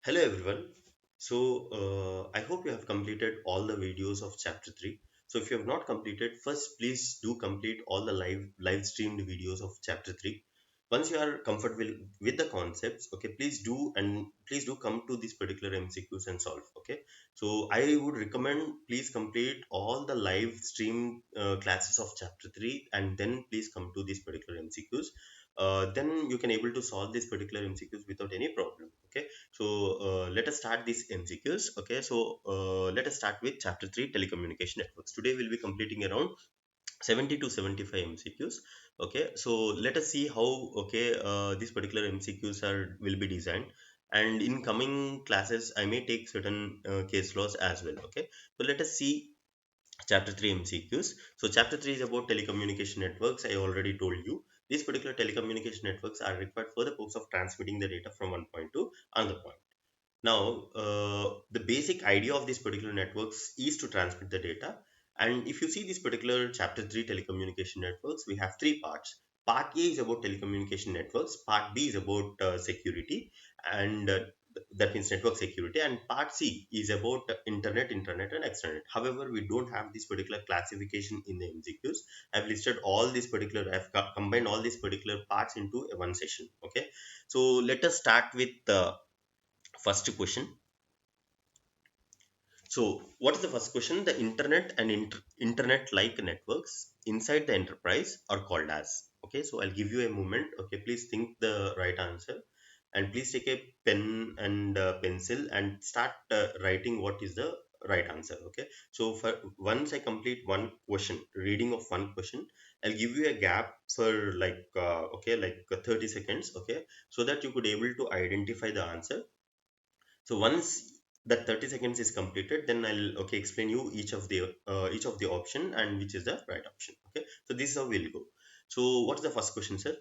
Hello everyone. I hope you have completed all the videos of chapter 3. So if you have not completed, first please do complete all the live streamed videos of chapter 3. Once you are comfortable with the concepts, okay, please do come to this particular MCQs and solve, okay? So I would recommend please complete all the live stream classes of chapter 3 and then please come to this particular MCQs. Then you can able to solve this particular MCQs without any problem, okay? Let us start these MCQs. Okay, let us start with chapter 3 telecommunication networks. Today we'll be completing around 70 to 75 MCQs. Okay, so let us see how these particular MCQs are will be designed. And in coming classes, I may take certain case laws as well. Okay, so let us see chapter 3 MCQs. So chapter 3 is about telecommunication networks. I already told you. These particular telecommunication networks are required for the purpose of transmitting the data from one point to another point. Now, the basic idea of these particular networks is to transmit the data. And if you see this particular chapter 3 telecommunication networks, we have three parts. Part A is about telecommunication networks, part B is about security, and that means network security, and part C is about internet, intranet, and extranet. However, we don't have this particular classification in the MCQs. I've listed all these particular, combined all these particular parts into a one session. Okay, so let us start with the first question. So, what is the first question? The internet and internet-like networks inside the enterprise are called as. Okay, so I'll give you a moment. Okay, please think the right answer, and please take a pen and pencil and start writing what is the right answer. Okay, so for once I complete one question, reading of one question, I'll give you a gap for like 30 seconds. Okay, so that you could able to identify the answer. So once that 30 seconds is completed, then I'll explain you each of the option and which is the right option. Okay. So this is how we'll go. So what is the first question, sir?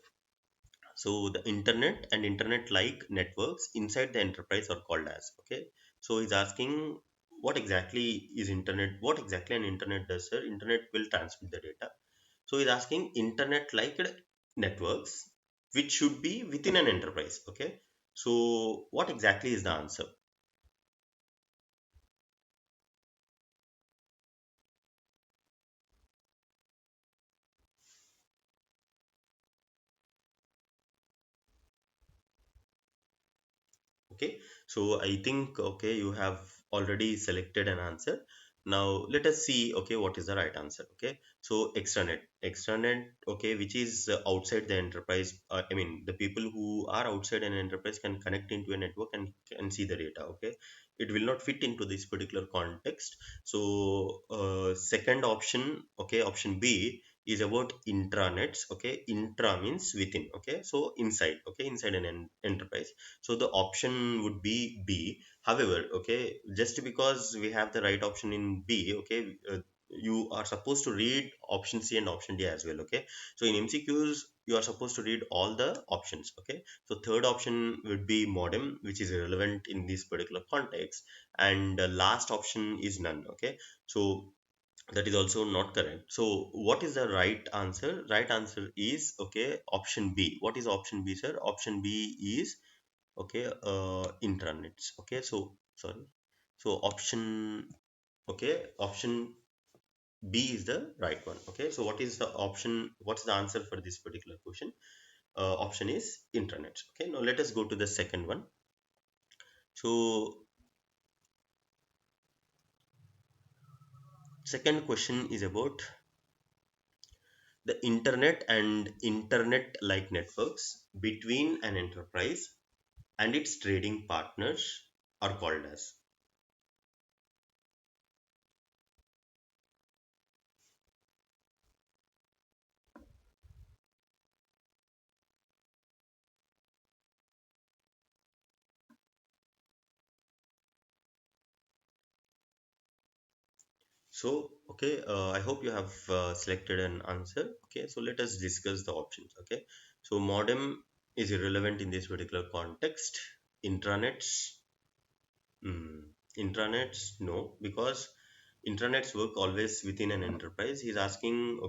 So the internet and internet-like networks inside the enterprise are called as. Okay. So he's asking what exactly is internet? What exactly an internet does, sir? Internet will transmit the data. So he's asking internet-like networks which should be within an enterprise. Okay. So what exactly is the answer? Okay, so I think you have already selected an answer. Now let us see what is the right answer. Okay, so extranet, okay, which is outside the enterprise. I mean, the people who are outside an enterprise can connect into a network and can see the data. Okay, it will not fit into this particular context. So second option, okay, option B is about intranets. Okay, intra means within. Okay, so inside, okay, inside an enterprise. So the option would be B. However, okay, just because we have the right option in B, okay, you are supposed to read option C and option D as well. Okay, so in MCQs, you are supposed to read all the options. Okay, so third option would be modem, which is irrelevant in this particular context, and last option is none. Okay, so that is also not correct. So what is the right answer? Right answer is option B. What is option B, sir? Option B is intranets. Okay, so sorry, so option B is the right one. Okay, so what is the option, what's the answer for this particular question? Option is intranets. Okay, now let us go to the second one. So second question is about the internet and internet like networks between an enterprise and its trading partners are called as. So, I hope you have selected an answer. Okay, so let us discuss the options. Okay, so modem is irrelevant in this particular context. Intranets, mm, intranets, no, because intranets work always within an enterprise. He's asking,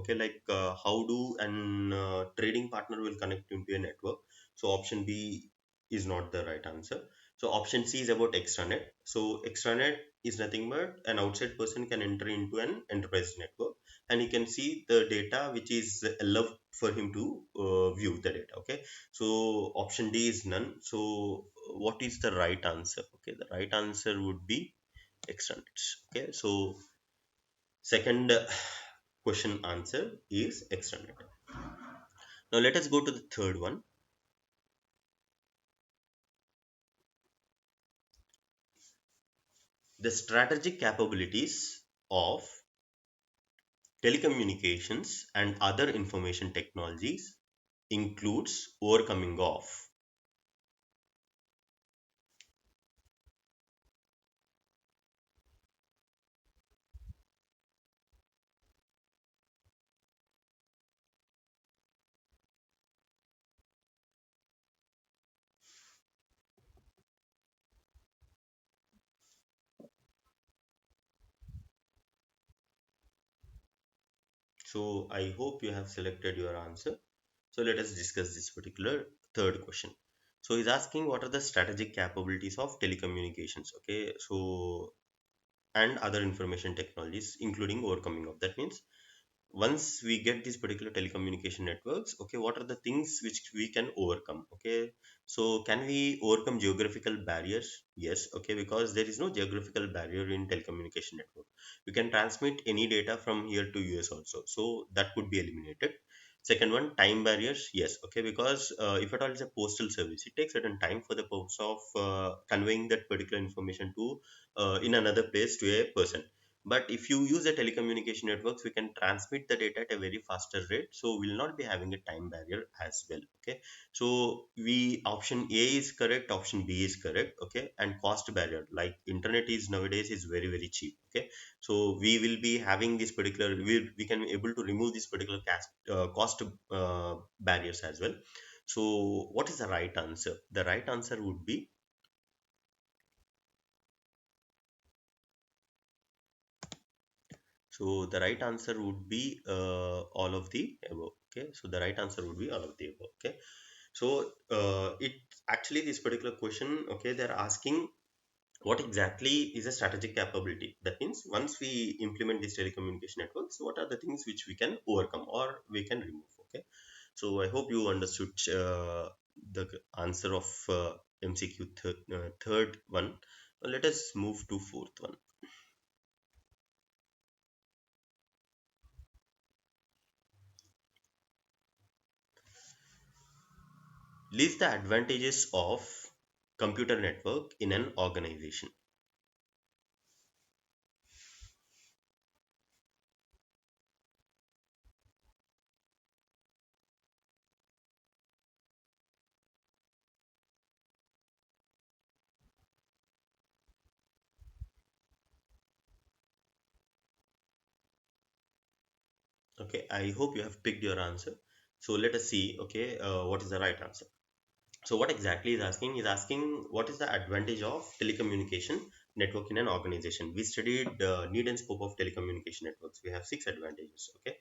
how do an trading partner will connect into a network? So option B is not the right answer. So option C is about extranet. So extranet is nothing but an outside person can enter into an enterprise network, and he can see the data which is allowed for him to view the data. Okay, so option D is none. So what is the right answer? Okay, the right answer would be extranets. Okay, so second question answer is extranet. Now let us go to the third one. The strategic capabilities of telecommunications and other information technologies includes overcoming of. So I hope you have selected your answer. So let us discuss this particular third question. So he's asking what are the strategic capabilities of telecommunications, okay? So and other information technologies including overcoming of. That means once we get these particular telecommunication networks, okay, what are the things which we can overcome? Okay, so can we overcome geographical barriers? Yes, okay, because there is no geographical barrier in telecommunication network. We can transmit any data from here to US also, so that could be eliminated. Second one, time barriers. Yes, okay, because if at all it's a postal service, it takes certain time for the purpose of conveying that particular information to in another place to a person. But if you use the telecommunication networks, we can transmit the data at a very faster rate, so we'll not be having a time barrier as well. Okay, so we option A is correct, option B is correct. Okay, and cost barrier, like internet is nowadays is very very cheap. Okay, so we will be having this particular, we can be able to remove this particular cost barriers as well. So what is the right answer? The right answer would be, so the right answer would be all of the above. Okay, so the right answer would be all of the above. Okay, so it actually this particular question, okay, they're asking what exactly is a strategic capability. That means once we implement these telecommunication networks, what are the things which we can overcome or we can remove. Okay, so I hope you understood the answer of MCQ third one. Now let us move to fourth one. List the advantages of computer network in an organization. Okay, I hope you have picked your answer. So let us see, okay, what is the right answer. So what exactly is asking? Is asking what is the advantage of telecommunication network in an organization. We studied need and scope of telecommunication networks. We have six advantages. Okay,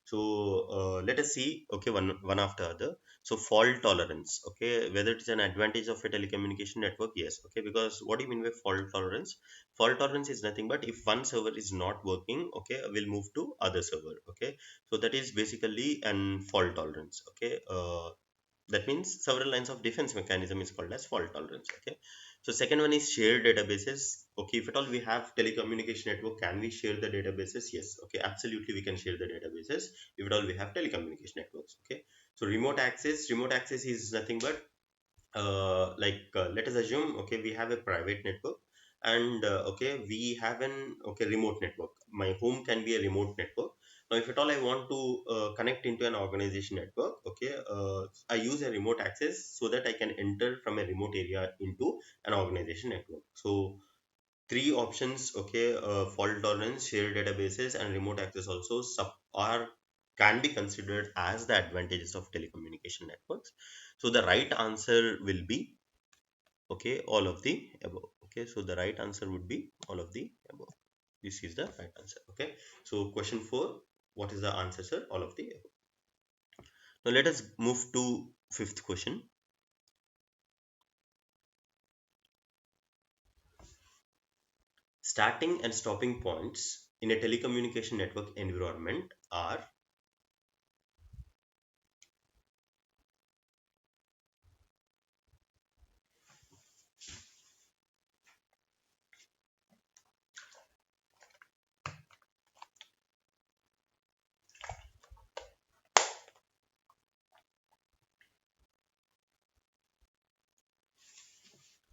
so let us see. Okay, one after other. So fault tolerance. Okay, whether it is an advantage of a telecommunication network? Yes. Okay, because what do you mean by fault tolerance? Fault tolerance is nothing but if one server is not working, okay, we'll move to other server. Okay, so that is basically an fault tolerance. Okay, that means several lines of defense mechanism is called as fault tolerance. Okay, so second one is shared databases. Okay, if at all we have telecommunication network, can we share the databases? Yes, okay, absolutely we can share the databases if at all we have telecommunication networks. Okay, so remote access is nothing but let us assume, okay, we have a private network, and okay, we have an, okay, remote network. My home can be a remote network. Now if at all I want to connect into an organization network, okay, I use a remote access so that I can enter from a remote area into an organization network. So three options, okay, fault tolerance, shared databases, and remote access also are can be considered as the advantages of telecommunication networks. So the right answer will be, okay, all of the above. Okay, so the right answer would be all of the above. This is the right answer. Okay, so question 4, what is the answer, sir? All of the above. Now let us move to fifth question. Starting and stopping points in a telecommunication network environment are.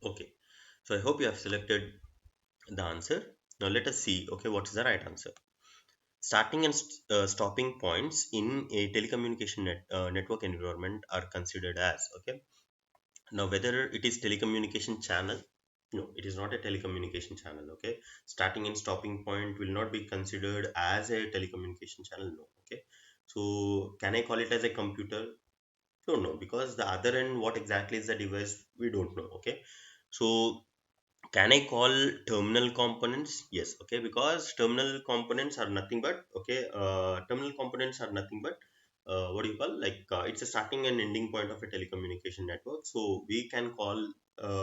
Okay, so I hope you have selected the answer. Now let us see, okay, what is the right answer. Starting and stopping points in a telecommunication network environment are considered as, okay. Now whether it is telecommunication channel, no, it is not a telecommunication channel, okay. Starting and stopping point will not be considered as a telecommunication channel, no, okay. So can I call it as a computer? Don't know, because the other end, what exactly is the device, we don't know, okay. So can I call terminal components? Yes, okay, because terminal components are nothing but, okay, terminal components are nothing but, what do you call, like, it's a starting and ending point of a telecommunication network. So we can call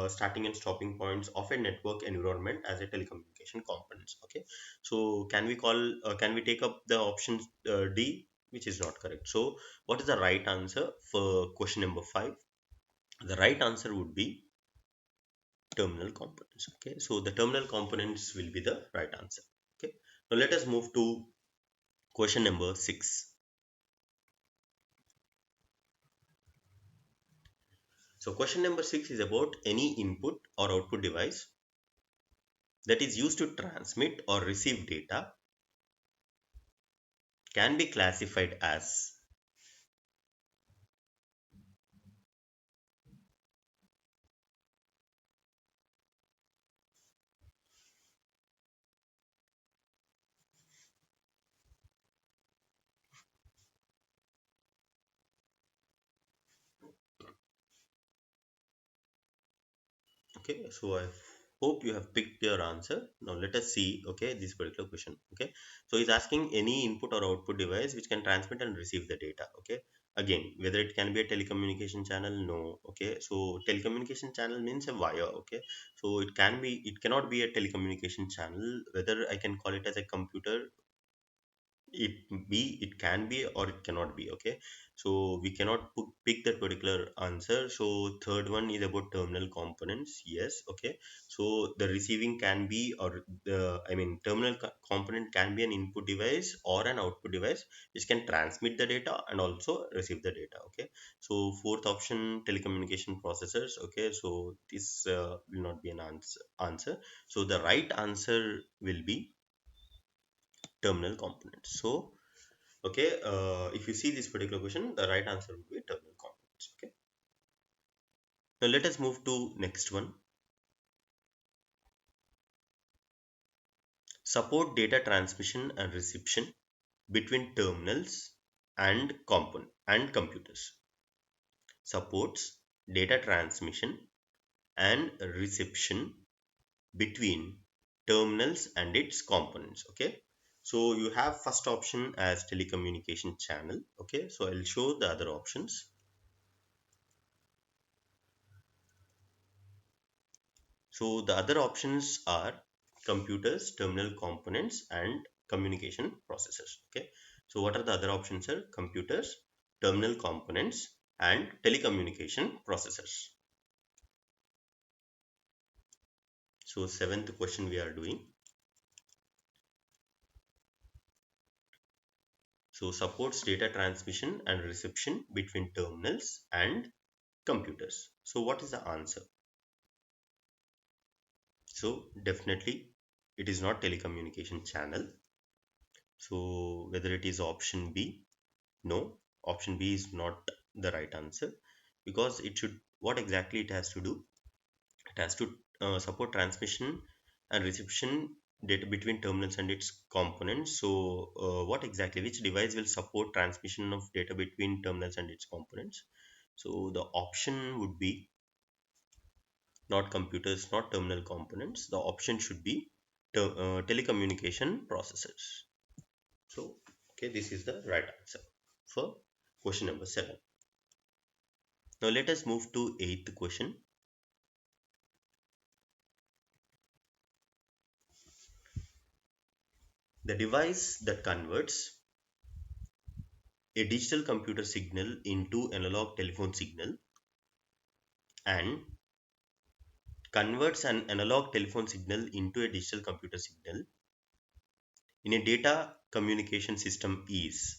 starting and stopping points of a network environment as a telecommunication components, okay. So can we take up the option D, which is not correct. So what is the right answer for question number 5? The right answer would be terminal components, okay. So the terminal components will be the right answer, okay. Now let us move to question number 6. So question number 6 is about any input or output device that is used to transmit or receive data can be classified as. Okay, so I hope you have picked your answer. Now let us see, okay, this particular question. Okay, so it's asking any input or output device which can transmit and receive the data. Okay, again, whether it can be a telecommunication channel, no. Okay, so telecommunication channel means a wire. Okay, so it cannot be a telecommunication channel. Whether I can call it as a computer, it can be or it cannot be, okay. So we cannot pick that particular answer. So third one is about terminal components, yes, okay. So the receiving can be, or the, I mean, terminal component can be an input device or an output device which can transmit the data and also receive the data, okay. So fourth option, telecommunication processors, okay. So this will not be an answer. So the right answer will be terminal components. So okay, if you see this particular question, the right answer would be terminal components. Okay. Now let us move to next one. Support data transmission and reception between terminals and computers. Supports data transmission and reception between terminals and its components. Okay. So you have first option as telecommunication channel. Okay. So I'll show the other options. So the other options are computers, terminal components, and communication processors. Okay. So what are the other options, are computers, terminal components, and telecommunication processors. So seventh question we are doing. So supports data transmission and reception between terminals and computers. So what is the answer? So definitely it is not telecommunication channel. So whether it is option B, no, option B is not the right answer, because it should, what exactly it has to do? It has to support transmission and reception data between terminals and its components. So, what exactly, which device will support transmission of data between terminals and its components? So, the option would be not computers, not terminal components. The option should be telecommunication processors. So, okay, this is the right answer for question number 7. Now let us move to eighth question. The device that converts a digital computer signal into analog telephone signal and converts an analog telephone signal into a digital computer signal in a data communication system is.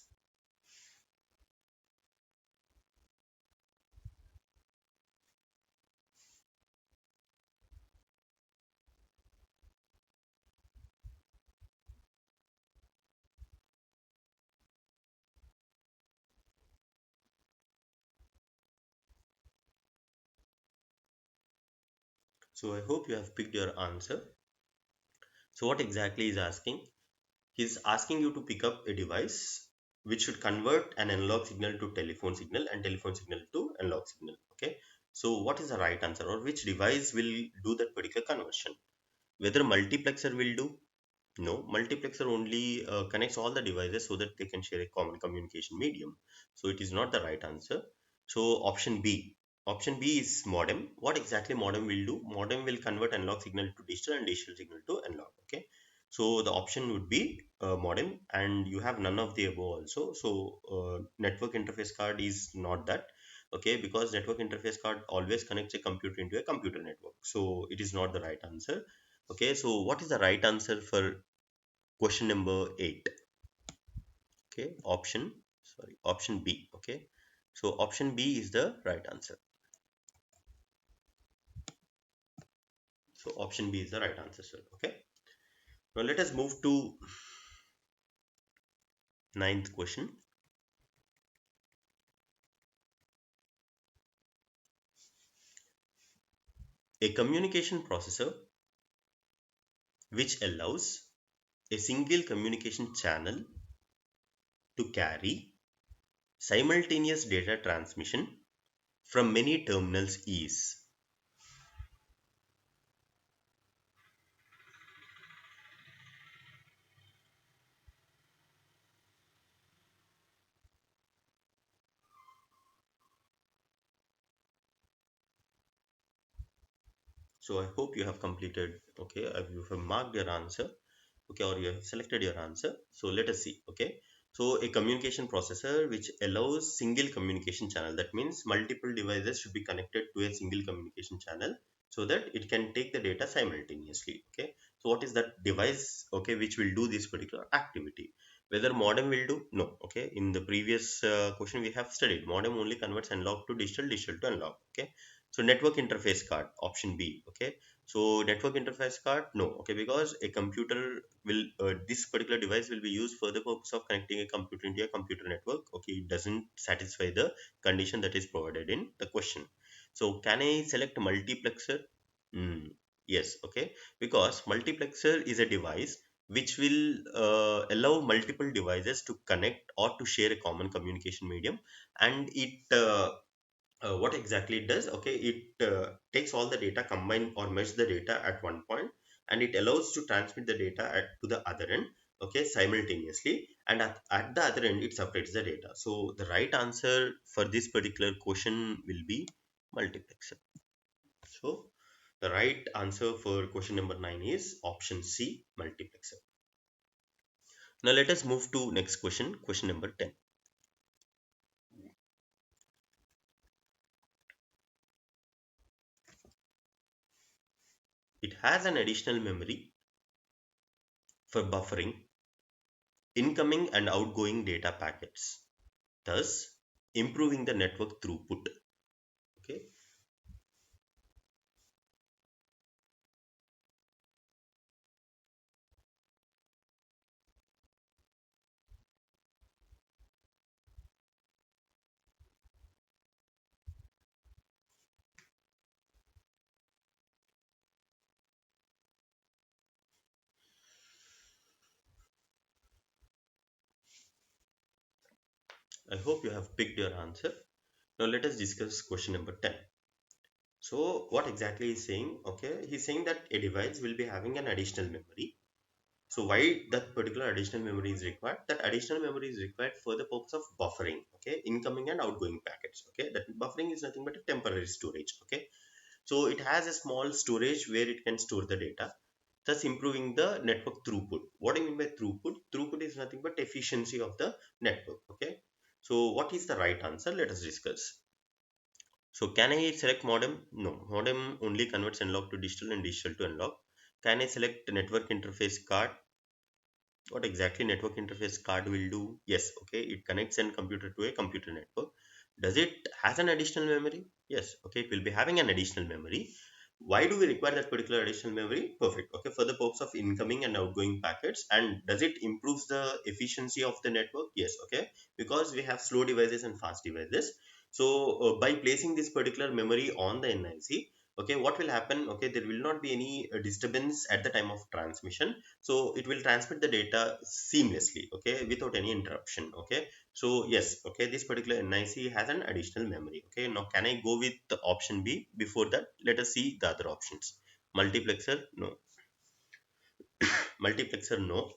So I hope you have picked your answer. So what exactly is asking? He's asking you to pick up a device which should convert an analog signal to telephone signal and telephone signal to analog signal. Okay. So what is the right answer, or which device will do that particular conversion? Whether multiplexer will do? No, multiplexer only connects all the devices so that they can share a common communication medium. So it is not the right answer. So option B. Option B is modem. What exactly modem will do? Modem will convert analog signal to digital and digital signal to analog. Okay. So the option would be modem, and you have none of the above also. So network interface card is not that. Okay, because network interface card always connects a computer into a computer network. So it is not the right answer. Okay, so what is the right answer for question number 8? Okay, option B. Okay, so option B is the right answer. So option B is the right answer, sir. Okay, now let us move to ninth question. A communication processor which allows a single communication channel to carry simultaneous data transmission from many terminals is. So I hope you have completed, okay, you have marked your answer, okay, or you have selected your answer. So let us see. Okay, so a communication processor which allows single communication channel, that means multiple devices should be connected to a single communication channel so that it can take the data simultaneously. Okay, so what is that device, okay, which will do this particular activity? Whether modem will do? No. Okay, in the previous question we have studied modem only converts analog to digital, digital to analog. Okay, so network interface card, option B. Okay, so network interface card, no. Okay, because a computer will this particular device will be used for the purpose of connecting a computer into a computer network. Okay, it doesn't satisfy the condition that is provided in the question. So can I select multiplexer? mm, yes. Okay, because multiplexer is a device which will allow multiple devices to connect or to share a common communication medium, and it what exactly it does? Okay, it takes all the data, combine or merge the data at one point, and it allows to transmit the data to the other end, okay, simultaneously, and at the other end it separates the data. So the right answer for this particular question will be multiplexer. So the right answer for question number 9 is option C, multiplexer. Now let us move to next question, question number 10. It has an additional memory for buffering incoming and outgoing data packets, thus improving the network throughput. Okay, I hope you have picked your answer. Now let us discuss question number 10. So what exactly is saying? Okay, he's saying that a device will be having an additional memory. So why that particular additional memory is required? That additional memory is required for the purpose of buffering, okay, incoming and outgoing packets. Okay, that buffering is nothing but a temporary storage. Okay, so it has a small storage where it can store the data. thus improving the network throughput. What do you mean by throughput? Throughput is nothing but efficiency of the network. Okay. So what is the right answer? Let us discuss. So can I select modem? No. Modem only converts analog to digital and digital to analog. Can I select network interface card? What exactly network interface card will do? Yes, okay, it connects a computer to a computer network. Does it has an additional memory? Yes, okay, it will be having an additional memory. Why do we require that particular additional memory? Perfect, okay, for the purpose of incoming and outgoing packets. And does it improves the efficiency of the network? Yes, okay, because we have slow devices and fast devices. So by placing this particular memory on the NIC, okay, what will happen? Okay, there will not be any disturbance at the time of transmission, so it will transmit the data seamlessly, okay, without any interruption. Okay, so yes, okay, this particular NIC has an additional memory. Okay, now can I go with the option B? Before that, let us see the other options. Multiplexer, no. Multiplexer, no,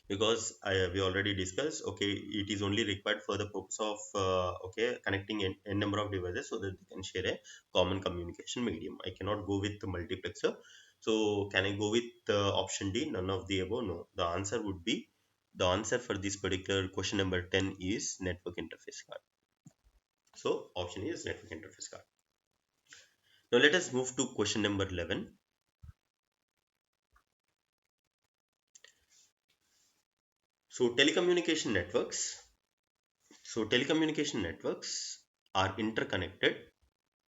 because we already discussed, okay, it is only required for the purpose of okay, connecting n number of devices so that they can share a common communication medium. I cannot go with the multiplexer. So can I go with option D, none of the above? No, the answer would be, the answer for this particular question number 10 is network interface card. So option is network interface card. Now let us move to question number 11. So telecommunication networks are interconnected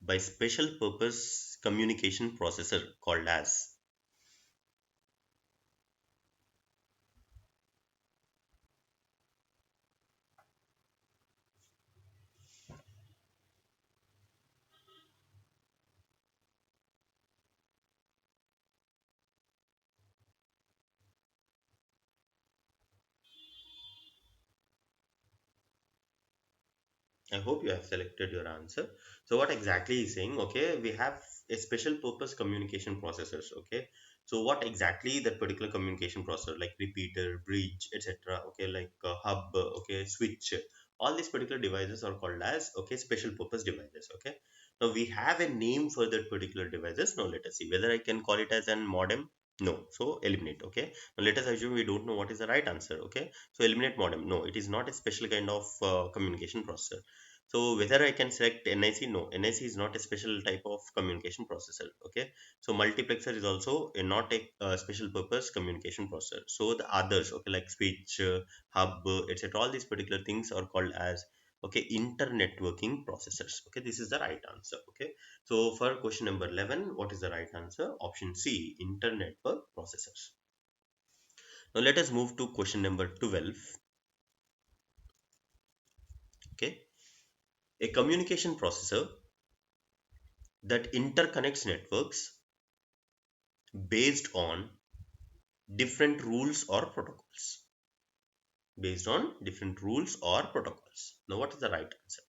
by special purpose communication processor called as. I hope you have selected your answer. So what exactly is saying? Okay, we have a special purpose communication processors. Okay, so what exactly that particular communication processor, like repeater, bridge, etc. Okay, like hub, okay, switch. All these particular devices are called as, okay, special purpose devices. Okay, now we have a name for that particular devices. Now let us see whether I can call it as an modem. No, so eliminate. Okay, now let us assume we don't know what is the right answer. Okay, so eliminate modem. No, it is not a special kind of communication processor. So whether I can select NIC? No, NIC is not a special type of communication processor. Okay. So multiplexer is also not a special purpose communication processor. So the others, okay, like switch, hub, etc. All these particular things are called as, okay, internetworking processors. Okay, this is the right answer. Okay. So for question number 11, what is the right answer? Option C, internetwork processors. Now let us move to question number 12. Okay. A communication processor that interconnects networks based on different rules or protocols. Based on different rules or protocols. Now what is the right answer?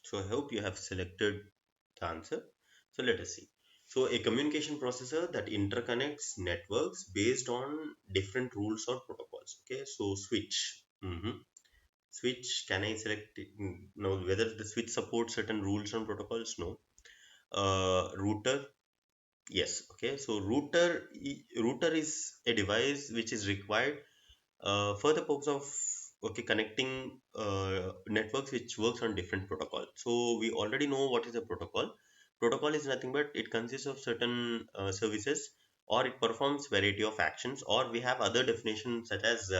So I hope you have selected the answer. So let us see. So a communication processor that interconnects networks based on different rules or protocols. Okay, so switch. Switch, can I select it? No, whether the switch supports certain rules and protocols? No. Router, yes. Okay, so router is a device which is required for the purpose of, okay, connecting networks which works on different protocol. So we already know what is a protocol. Protocol is nothing but it consists of certain services, or it performs variety of actions, or we have other definitions such as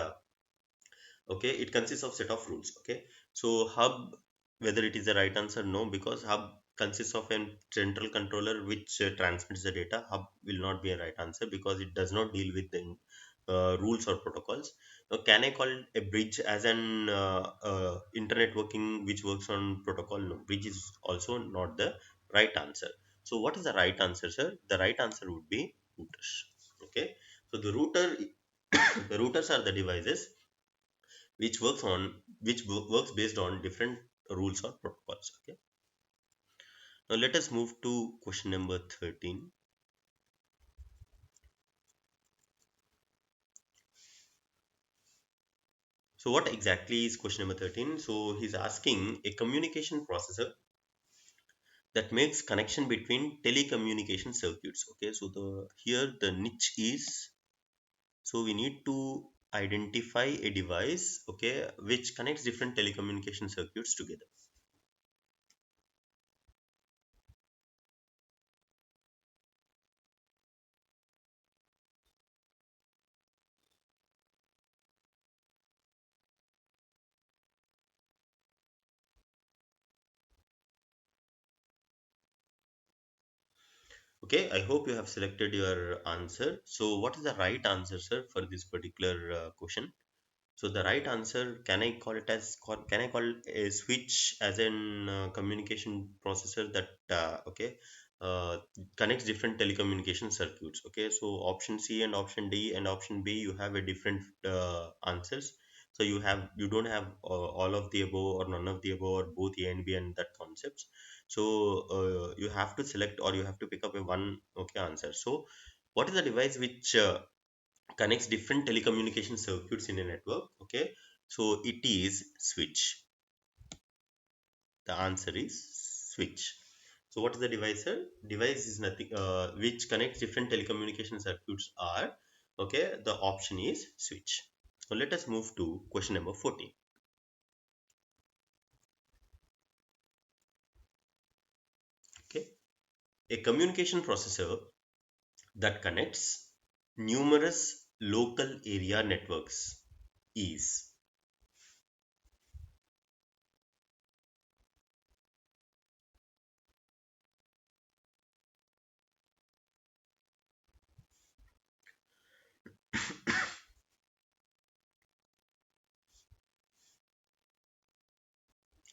okay, it consists of set of rules. Okay, so hub, whether it is the right answer? No, because hub consists of a central controller which transmits the data. Hub will not be a right answer because it does not deal with the rules or protocols. Now can I call a bridge as an internet working which works on protocol? No, bridge is also not the right answer. So what is the right answer, sir? The right answer would be routers. Okay, so the router the routers are the devices which works based on different rules or protocols. Okay, Now let us move to question number 13. So what exactly is question number 13? So he's asking a communication processor that makes connection between telecommunication circuits. Okay, so the here the niche is, so we need to identify a device, okay, which connects different telecommunication circuits together. Okay, I hope you have selected your answer. So what is the right answer, sir, for this particular question? So the right answer, can I call it as can I call a switch as an communication processor that uh, connects different telecommunication circuits. Okay, so option C and option D and option B, you have a different answers. So you don't have all of the above or none of the above or both A and B and that concepts. So you have to select or you have to pick up a one okay answer. So what is the device which connects different telecommunication circuits in a network? Okay, so it is switch. The answer is switch. So what is the device, sir? Device is nothing which connects different telecommunication circuits are, okay, the option is switch. So let us move to question number 14. Okay, a communication processor that connects numerous local area networks is.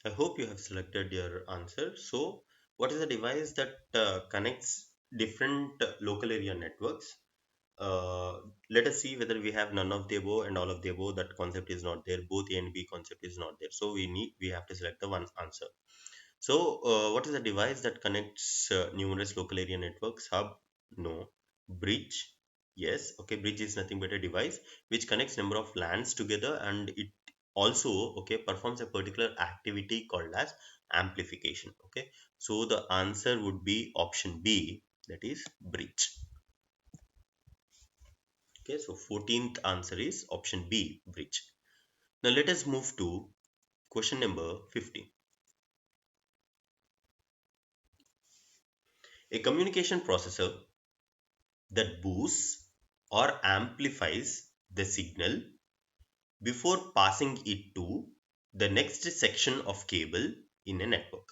I hope you have selected your answer. So, what is the device that connects different local area networks? Uh, Let us see whether we have none of the above and all of the above. That concept is not there. Both A and B concept is not there. So we have to select the one answer. So, what is the device that connects numerous local area networks? Hub? No. Bridge? Yes. Okay, bridge is nothing but a device which connects number of lands together, and it also, okay, performs a particular activity called as amplification. Okay, so the answer would be option B, that is bridge. Okay, so 14th answer is option B, bridge. Now let us move to question number 15. A communication processor that boosts or amplifies the signal before passing it to the next section of cable in a network.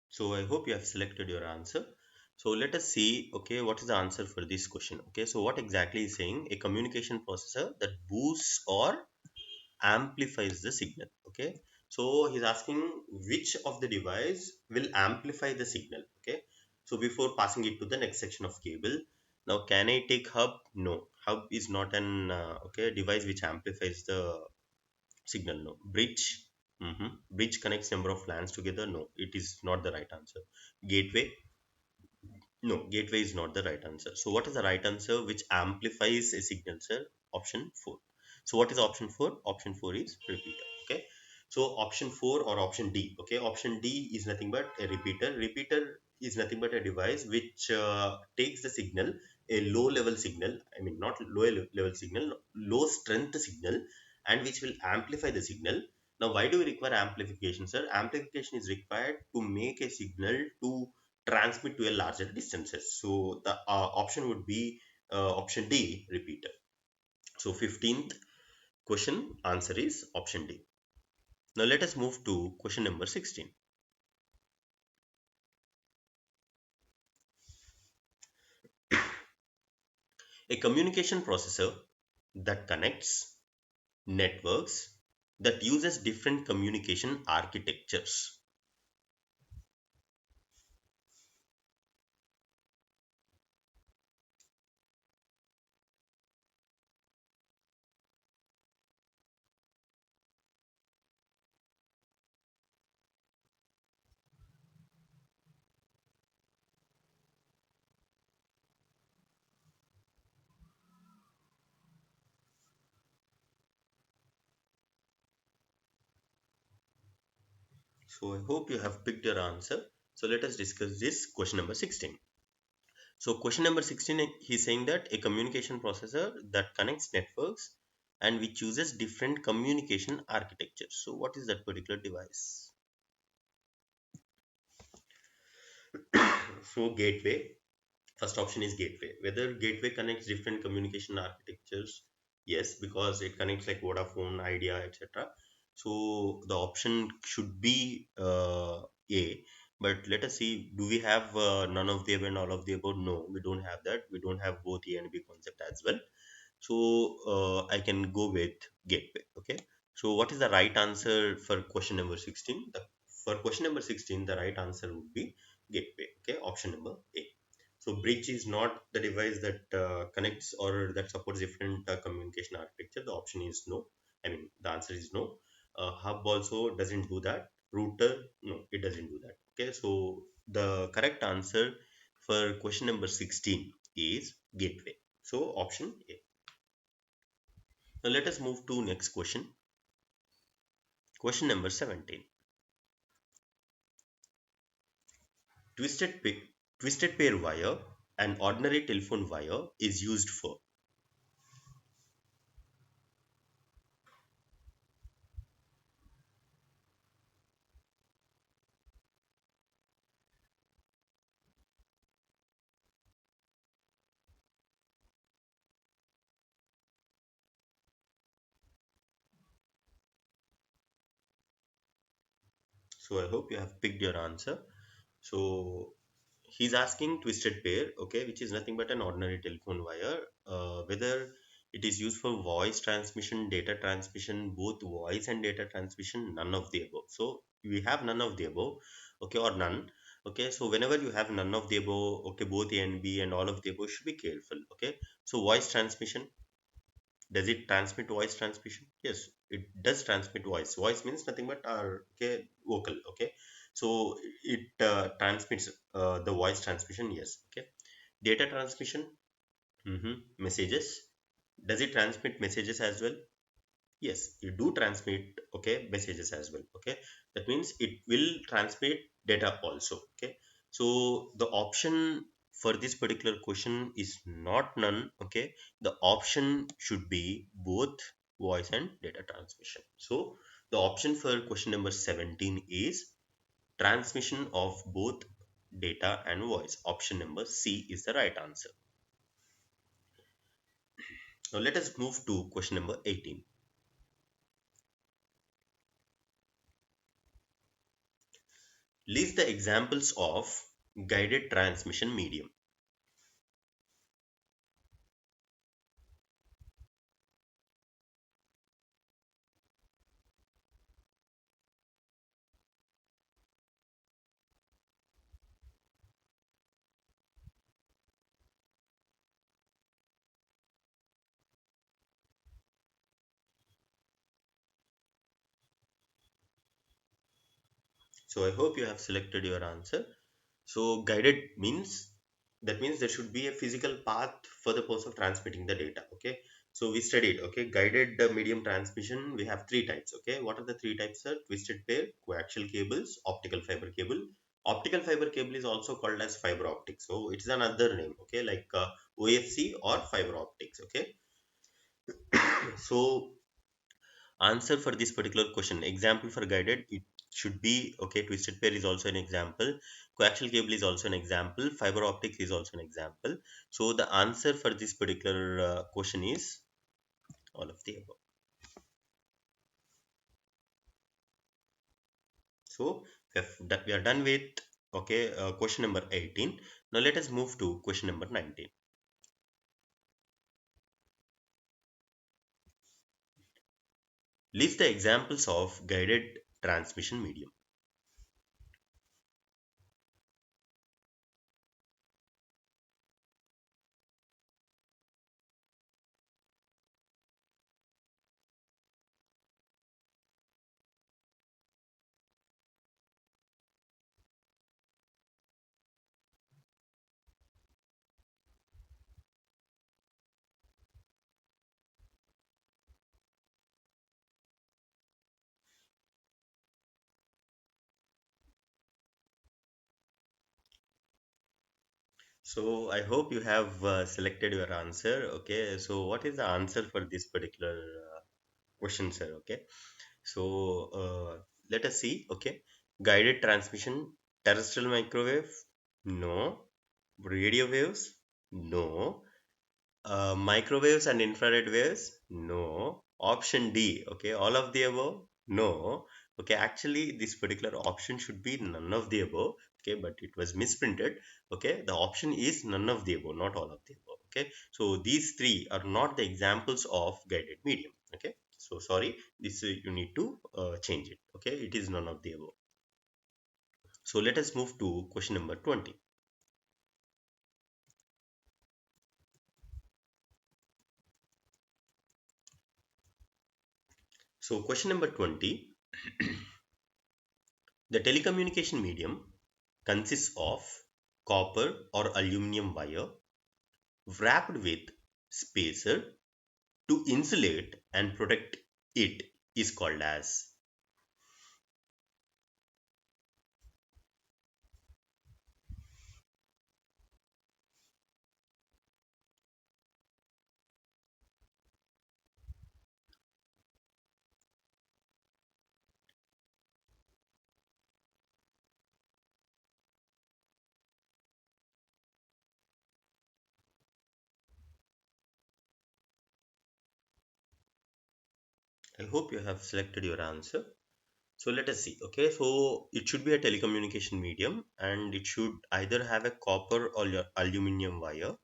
So I hope you have selected your answer. So let us see, okay, what is the answer for this question? Okay, so what exactly is saying? A communication processor that boosts or amplifies the signal. Okay, so he's asking which of the device will amplify the signal. Okay, so before passing it to the next section of cable. Now can I take hub? No, hub is not an okay device which amplifies the signal. No. Bridge? Bridge connects number of LANs together. No, it is not the right answer. Gateway? No, gateway is not the right answer. So what is the right answer which amplifies a signal, sir? Option 4. So what is option 4? Option 4 is repeater. Okay, so option 4 or option D. Okay, option D is nothing but a repeater. Repeater is nothing but a device which takes the signal, a low level signal, I mean not low level signal, low strength signal, and which will amplify the signal. Now why do we require amplification, sir? Amplification is required to make a signal to transmit to a larger distances. So the option would be option D, repeater. So 15th question answer is option D. Now let us move to question number 16. A communication processor that connects networks that uses different communication architectures. So I hope you have picked your answer. So let us discuss this question number 16. So question number 16, he's saying that a communication processor that connects networks and which uses different communication architectures. So what is that particular device? So gateway. First option is gateway. Whether gateway connects different communication architectures? Yes, because it connects like Vodafone, Idea, etc. So the option should be A. But let us see, do we have none of the above and all of the above? No, we don't have that. We don't have both A and B concept as well. So I can go with gateway. Okay. So what is the right answer for question number 16? For question number 16, the right answer would be gateway. Okay. Option number A. So bridge is not the device that connects or that supports different communication architecture. The option is no. I mean, the answer is no. Hub also doesn't do that. Router, no, it doesn't do that. Okay. So the correct answer for question number 16 is gateway. So option A. Now let us move to next question. Question number 17. Twisted, twisted pair wire and ordinary telephone wire is used for. So I hope you have picked your answer. So he's asking twisted pair, okay, which is nothing but an ordinary telephone wire, whether it is used for voice transmission, data transmission, both voice and data transmission, none of the above. So we have none of the above, okay, or none. Okay, so whenever you have none of the above, okay, both A and B and all of the above, should be careful. Okay, so voice transmission, does it transmit voice transmission? Yes, it does transmit voice. Voice means nothing but our, okay, vocal. Okay, so it transmits the voice transmission. Yes. Okay, data transmission. Messages, does it transmit messages as well? Yes, you do transmit, okay, messages as well. Okay, that means it will transmit data also. Okay, so the option for this particular question is not none. Okay, the option should be both voice and data transmission. So the option for question number 17 is transmission of both data and voice. Option number C is the right answer. Now let us move to question number 18. List the examples of guided transmission medium. So I hope you have selected your answer. So guided means, that means there should be a physical path for the purpose of transmitting the data. Okay. So we studied, okay, guided medium transmission. We have three types. Okay. What are the three types, sir? Twisted pair, coaxial cables, optical fiber cable. Optical fiber cable is also called as fiber optics. So it's another name. Okay. Like OFC or fiber optics. Okay. So answer for this particular question, example for guided, it should be, okay, twisted pair is also an example, coaxial cable is also an example, fiber optics is also an example. So the answer for this particular question is all of the above. So we are done with, okay, question number 18. Now let us move to question number 19. List the examples of guided transmission medium. So I hope you have selected your answer. Okay, so what is the answer for this particular question, sir? Okay, so let us see. Okay, guided transmission, terrestrial microwave, no. Radio waves, no. Microwaves and infrared waves? No. Option D. Okay. All of the above? No. Okay. Actually, this particular option should be none of the above. Okay. But it was misprinted. Okay. The option is none of the above, not all of the above. Okay. So these three are not the examples of guided medium. Okay. So sorry. This you need to change it. Okay. It is none of the above. So let us move to question number 20. So question number 20. The telecommunication medium consists of copper or aluminum wire wrapped with spacer to insulate and protect it is called as. I hope you have selected your answer. So let us see. Okay, so it should be a telecommunication medium and it should either have a copper or aluminum wire,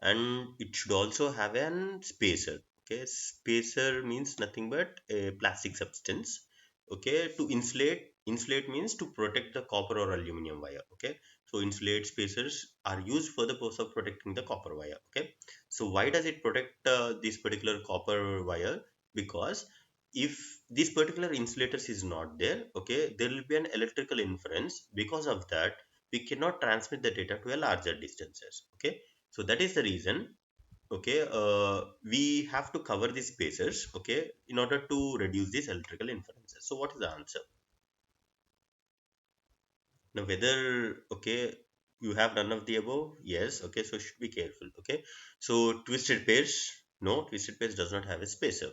and it should also have an spacer. Okay, spacer means nothing but a plastic substance. Okay, to insulate means to protect the copper or aluminum wire. Okay, so insulate spacers are used for the purpose of protecting the copper wire. Okay, so why does it protect this particular copper wire? Because if this particular insulators is not there, okay, there will be an electrical inference. Because of that, we cannot transmit the data to a larger distances. Okay, so that is the reason. Okay, we have to cover these spaces, okay, in order to reduce these electrical inferences. So what is the answer? Now whether, okay, you have none of the above, yes, okay, so should be careful. Okay, so twisted pairs, no, twisted pairs does not have a spacer.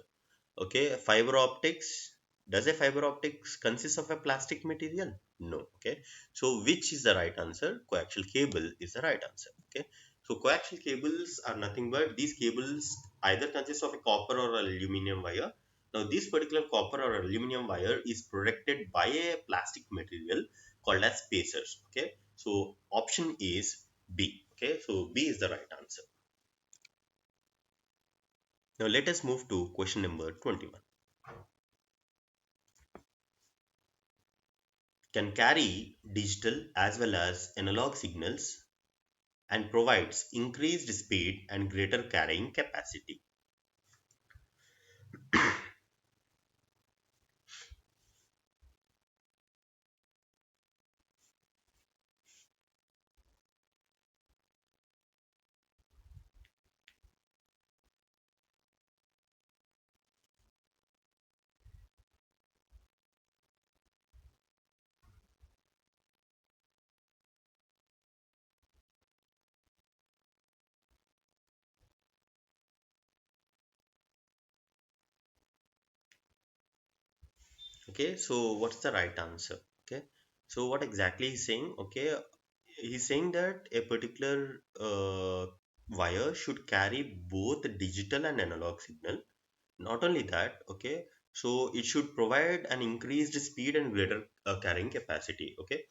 Okay, fiber optics, does a fiber optics consist of a plastic material? No. Okay, so which is the right answer? Coaxial cable is the right answer. Okay, so coaxial cables are nothing but these cables either consist of a copper or aluminum wire. Now this particular copper or aluminum wire is protected by a plastic material called as spacers. Okay, so option is B. Okay, so B is the right answer. Now let us move to question number 21. Can carry digital as well as analog signals and provides increased speed and greater carrying capacity. Okay, so what's the right answer? Okay, so what exactly he's saying? Okay, he's saying that a particular wire should carry both digital and analog signal. Not only that, okay, so it should provide an increased speed and greater carrying capacity. Okay,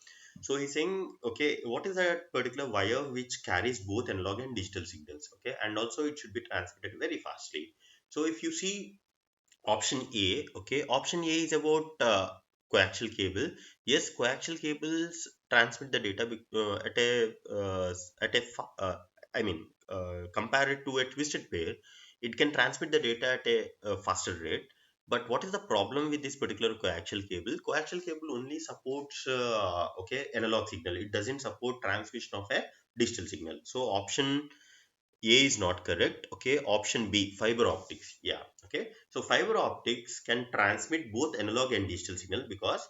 so he's saying, okay, what is that particular wire which carries both analog and digital signals? Okay, and also it should be transmitted very fastly. So if you see Option A, okay. Option A is about coaxial cable. Yes, coaxial cables transmit the data at a I mean, compared to a twisted pair, it can transmit the data at a faster rate. But what is the problem with this particular coaxial cable? Coaxial cable only supports okay, analog signal. It doesn't support transmission of a digital signal. So option a is not correct. Okay. Option B, fiber optics. Yeah. Okay. So fiber optics can transmit both analog and digital signal because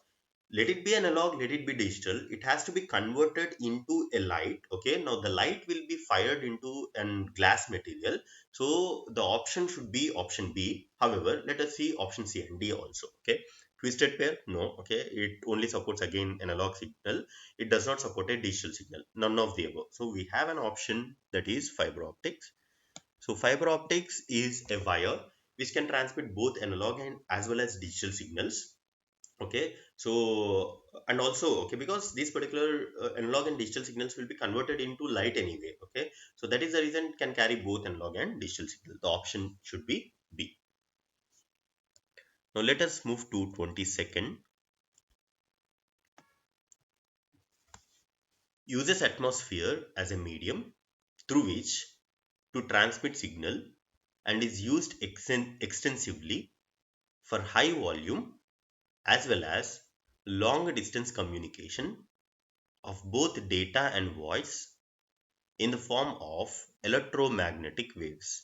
let it be analog, let it be digital. It has to be converted into a light. Okay. Now the light will be fired into an glass material. So the option should be option B. However, let us see option C and D also. Okay. Twisted pair? No. Okay. It only supports again analog signal. It does not support a digital signal. None of the above. So we have an option that is fiber optics. So fiber optics is a wire which can transmit both analog and as well as digital signals. Okay. So and also okay, because these particular analog and digital signals will be converted into light anyway. Okay. So that is the reason it can carry both analog and digital signal. The option should be B. Now let us move to 22nd. Uses atmosphere as a medium through which to transmit signal and is used extensively for high volume as well as long distance communication of both data and voice in the form of electromagnetic waves.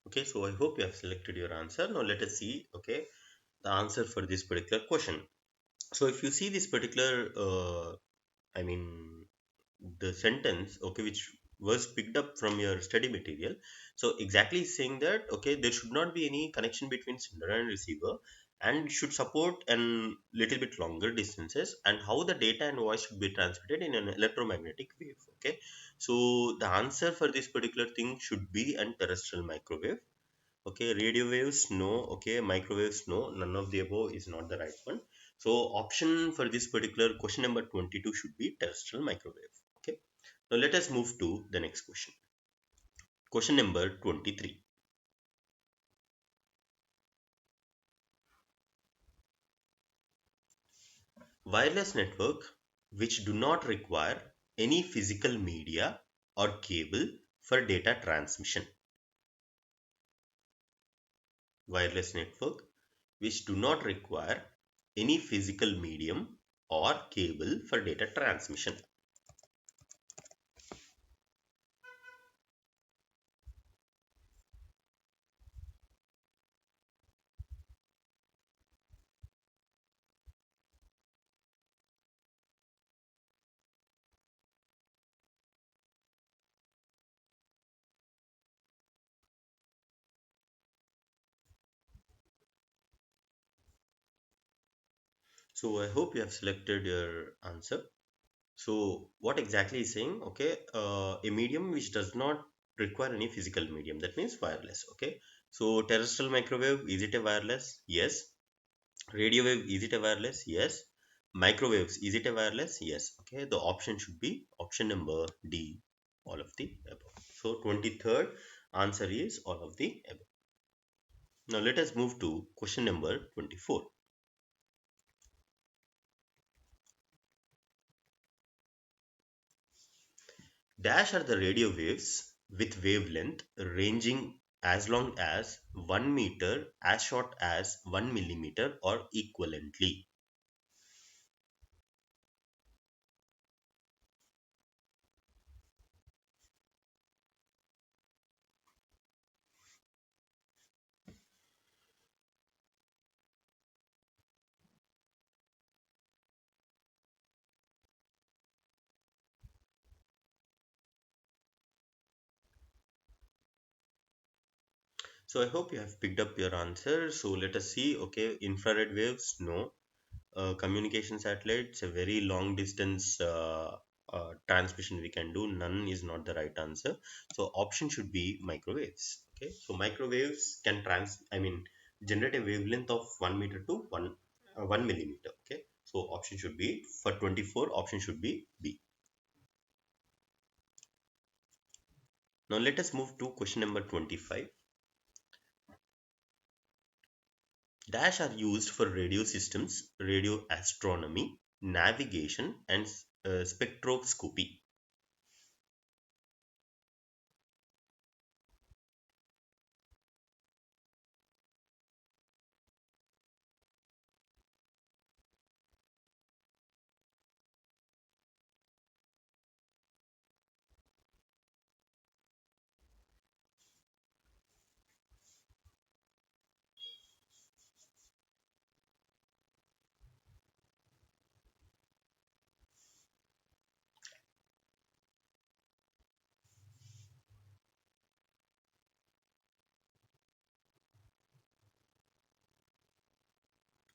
Okay, so I hope you have selected your answer. Now let us see, okay, the answer for this particular question. So if you see this particular, I mean, the sentence, okay, which was picked up from your study material, so exactly saying that okay, there should not be any connection between sender and receiver and should support an little bit longer distances, and how the data and voice should be transmitted in an electromagnetic wave. Okay, so the answer for this particular thing should be an terrestrial microwave. Okay, radio waves no. Okay, microwaves no. None of the above is not the right one. So option for this particular question number 22 should be terrestrial microwave. Okay, now let us move to the next question. Question number 23. Wireless network which do not require any physical media or cable for data transmission. Wireless network which do not require any physical medium or cable for data transmission. So I hope you have selected your answer. So what exactly is saying? Okay, a medium which does not require any physical medium. That means wireless. Okay. So terrestrial microwave, is it a wireless? Yes. Radio wave, is it a wireless? Yes. Microwaves, is it a wireless? Yes. Okay. The option should be option number D, all of the above. So 23rd answer is all of the above. Now let us move to question number 24. Dash are the radio waves with wavelength ranging as long as 1 meter, as short as 1 millimeter, or equivalently. So I hope you have picked up your answer. So let us see. Okay, infrared waves, no. Communication satellites, a very long distance transmission we can do, none is not the right answer. So option should be microwaves. Okay, so microwaves can generate a wavelength of 1 meter to 1 millimeter. Okay, so option should be for 24, option should be B. Now let us move to question number 25. Dash are used for radio systems, radio astronomy, navigation, and spectroscopy.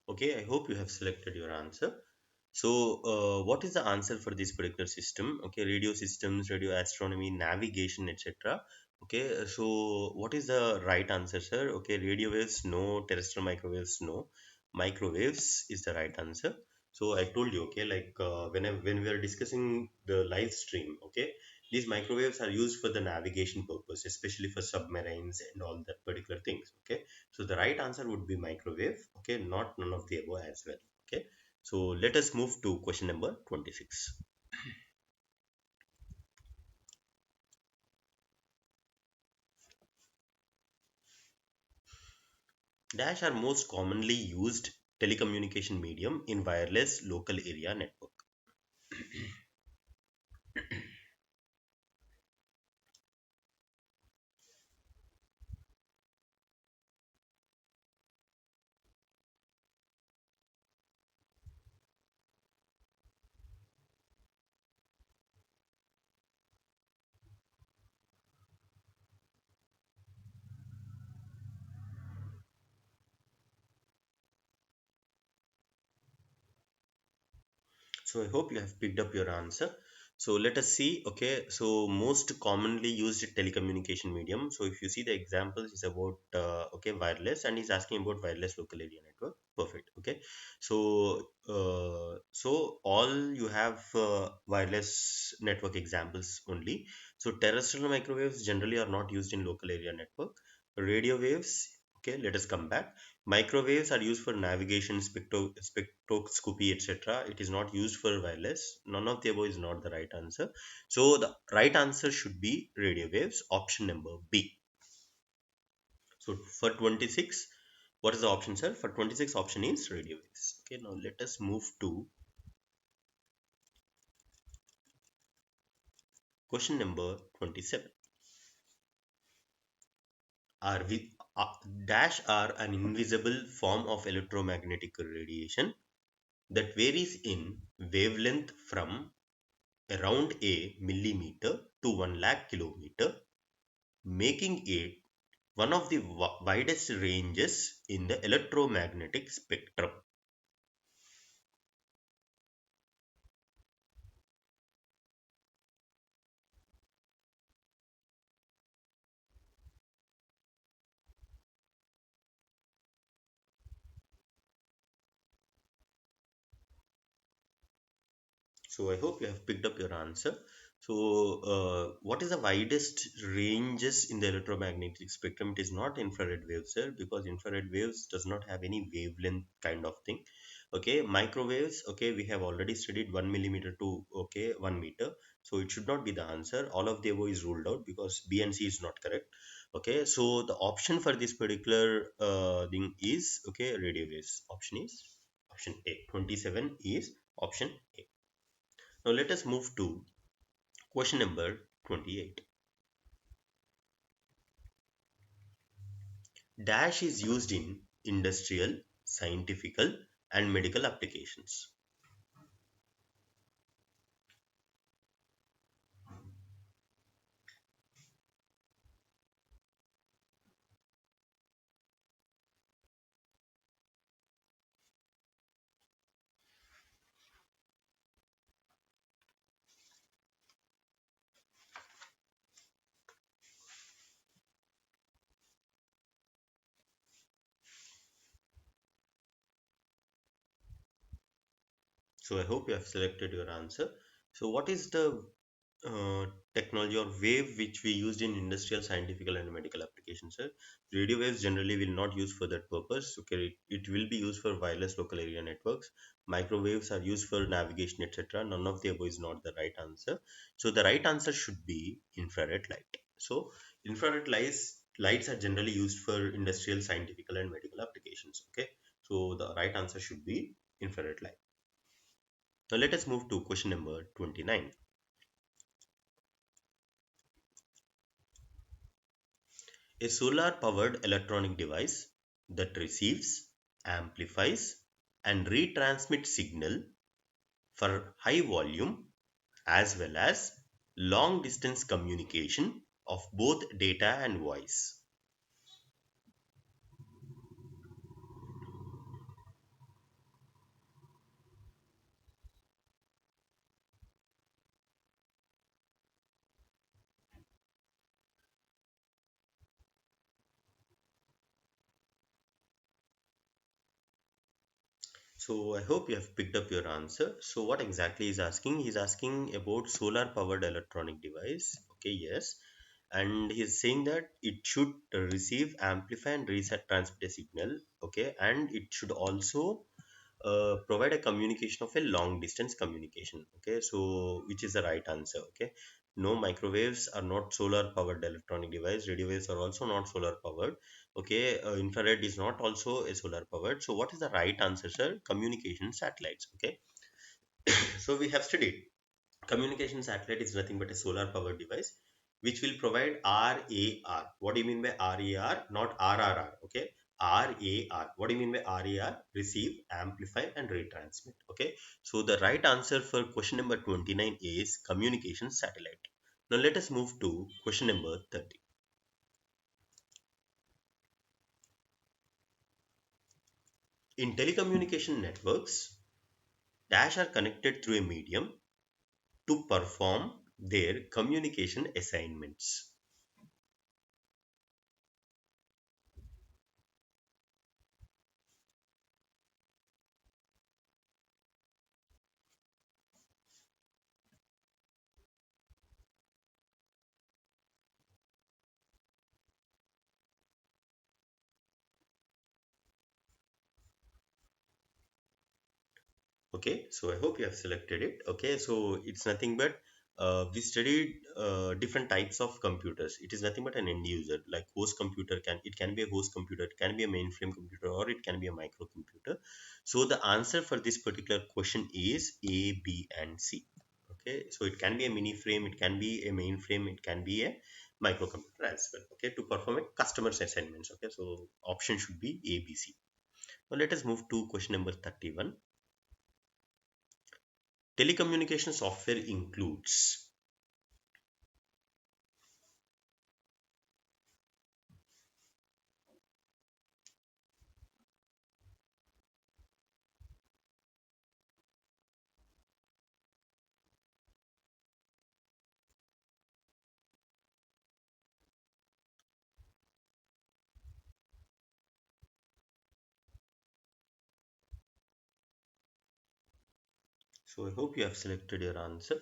Okay, I hope you have selected your answer. So, what is the answer for this particular system? Okay, radio systems, radio astronomy, navigation, etc. Okay, so what is the right answer, sir? Okay, radio waves, no. Terrestrial microwaves, no. Microwaves is the right answer. So I told you, okay, like when we are discussing the live stream, okay, these microwaves are used for the navigation purpose, especially for submarines and all that particular things. Okay, so the right answer would be microwave. Okay, not none of the above as well. Okay, so let us move to question number 26. Dash are most commonly used telecommunication medium in wireless local area network. So I hope you have picked up your answer. So let us see. Okay, so most commonly used telecommunication medium. So if you see the example is about okay, wireless, and he's asking about wireless local area network. Perfect. Okay, so all you have wireless network examples only. So terrestrial microwaves generally are not used in local area network. Radio waves. Okay, let us come back. Microwaves are used for navigation, spectroscopy, etc. It is not used for wireless. None of the above is not the right answer. So the right answer should be radio waves, option number B. So for 26, what is the option, sir? For 26, option is radio waves. Okay, now let us move to question number 27. Are we dash are an invisible form of electromagnetic radiation that varies in wavelength from around a millimeter to 1 lakh kilometer, making it one of the widest ranges in the electromagnetic spectrum. So I hope you have picked up your answer. So what is the widest ranges in the electromagnetic spectrum? It is not infrared waves, sir, because infrared waves does not have any wavelength kind of thing. Okay, microwaves, okay, we have already studied 1 millimeter to okay 1 meter, so it should not be the answer. All of the above is ruled out because B and C is not correct. Okay, so the option for this particular thing is okay, radio waves. Option is option A. 27 is option A. Now let us move to question number 28. Dash is used in industrial, scientific, and medical applications. So I hope you have selected your answer. So what is the uh, technology or wave which we used in industrial, scientific and medical applications, sir? Radio waves generally will not use for that purpose. Okay, it will be used for wireless local area networks. Microwaves are used for navigation, etc. None of the above is not the right answer. So the right answer should be infrared light. So infrared lights are generally used for industrial, scientific and medical applications. Okay, so the right answer should be infrared light. Now let us move to question number 29. A solar powered electronic device that receives, amplifies, and retransmits signal for high volume as well as long distance communication of both data and voice. So I hope you have picked up your answer. So what exactly is asking? He's asking about solar powered electronic device. Okay, yes. And he's saying that it should receive, amplify and reset transmit a signal. Okay, and it should also provide a communication of a long distance communication. Okay, so which is the right answer? Okay, no, microwaves are not solar powered electronic device. Radio waves are also not solar powered. Okay, infrared is not also a solar powered. So what is the right answer, sir? Communication satellites. Okay, so we have studied communication satellite is nothing but a solar powered device which will provide RAR. What do you mean by RAR? Not RRR. Okay. RAR. What do you mean by RAR? Receive, amplify, and retransmit. Okay. So the right answer for question number 29 is communication satellite. Now let us move to question number 30. In telecommunication networks, dash are connected through a medium to perform their communication assignments. Okay, so I hope you have selected it. Okay, so it's nothing but we studied different types of computers. It is nothing but an end user, like host computer. Can be a host computer, it can be a mainframe computer, or it can be a microcomputer. So the answer for this particular question is A, B, and C. Okay, so it can be a mini frame, it can be a mainframe, it can be a microcomputer as well. Okay, to perform a customer's assignments. Okay, so option should be A, B, C. Now let us move to question number 31. Telecommunication software includes. So I hope you have selected your answer.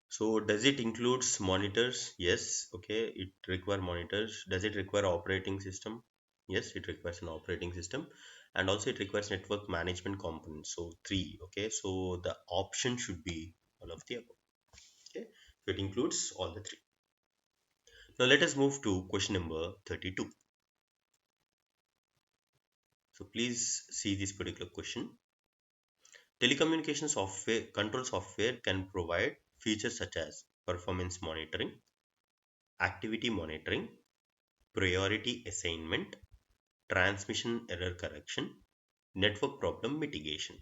So does it includes monitors? Yes. Okay. It require monitors. Does it require operating system? Yes, it requires an operating system, and also it requires network management components. So three. Okay. So the option should be all of the above. Okay. So it includes all the three. Now let us move to question number 32. So please see this particular question. Telecommunication software control software can provide features such as performance monitoring, activity monitoring, priority assignment, transmission error correction, network problem mitigation.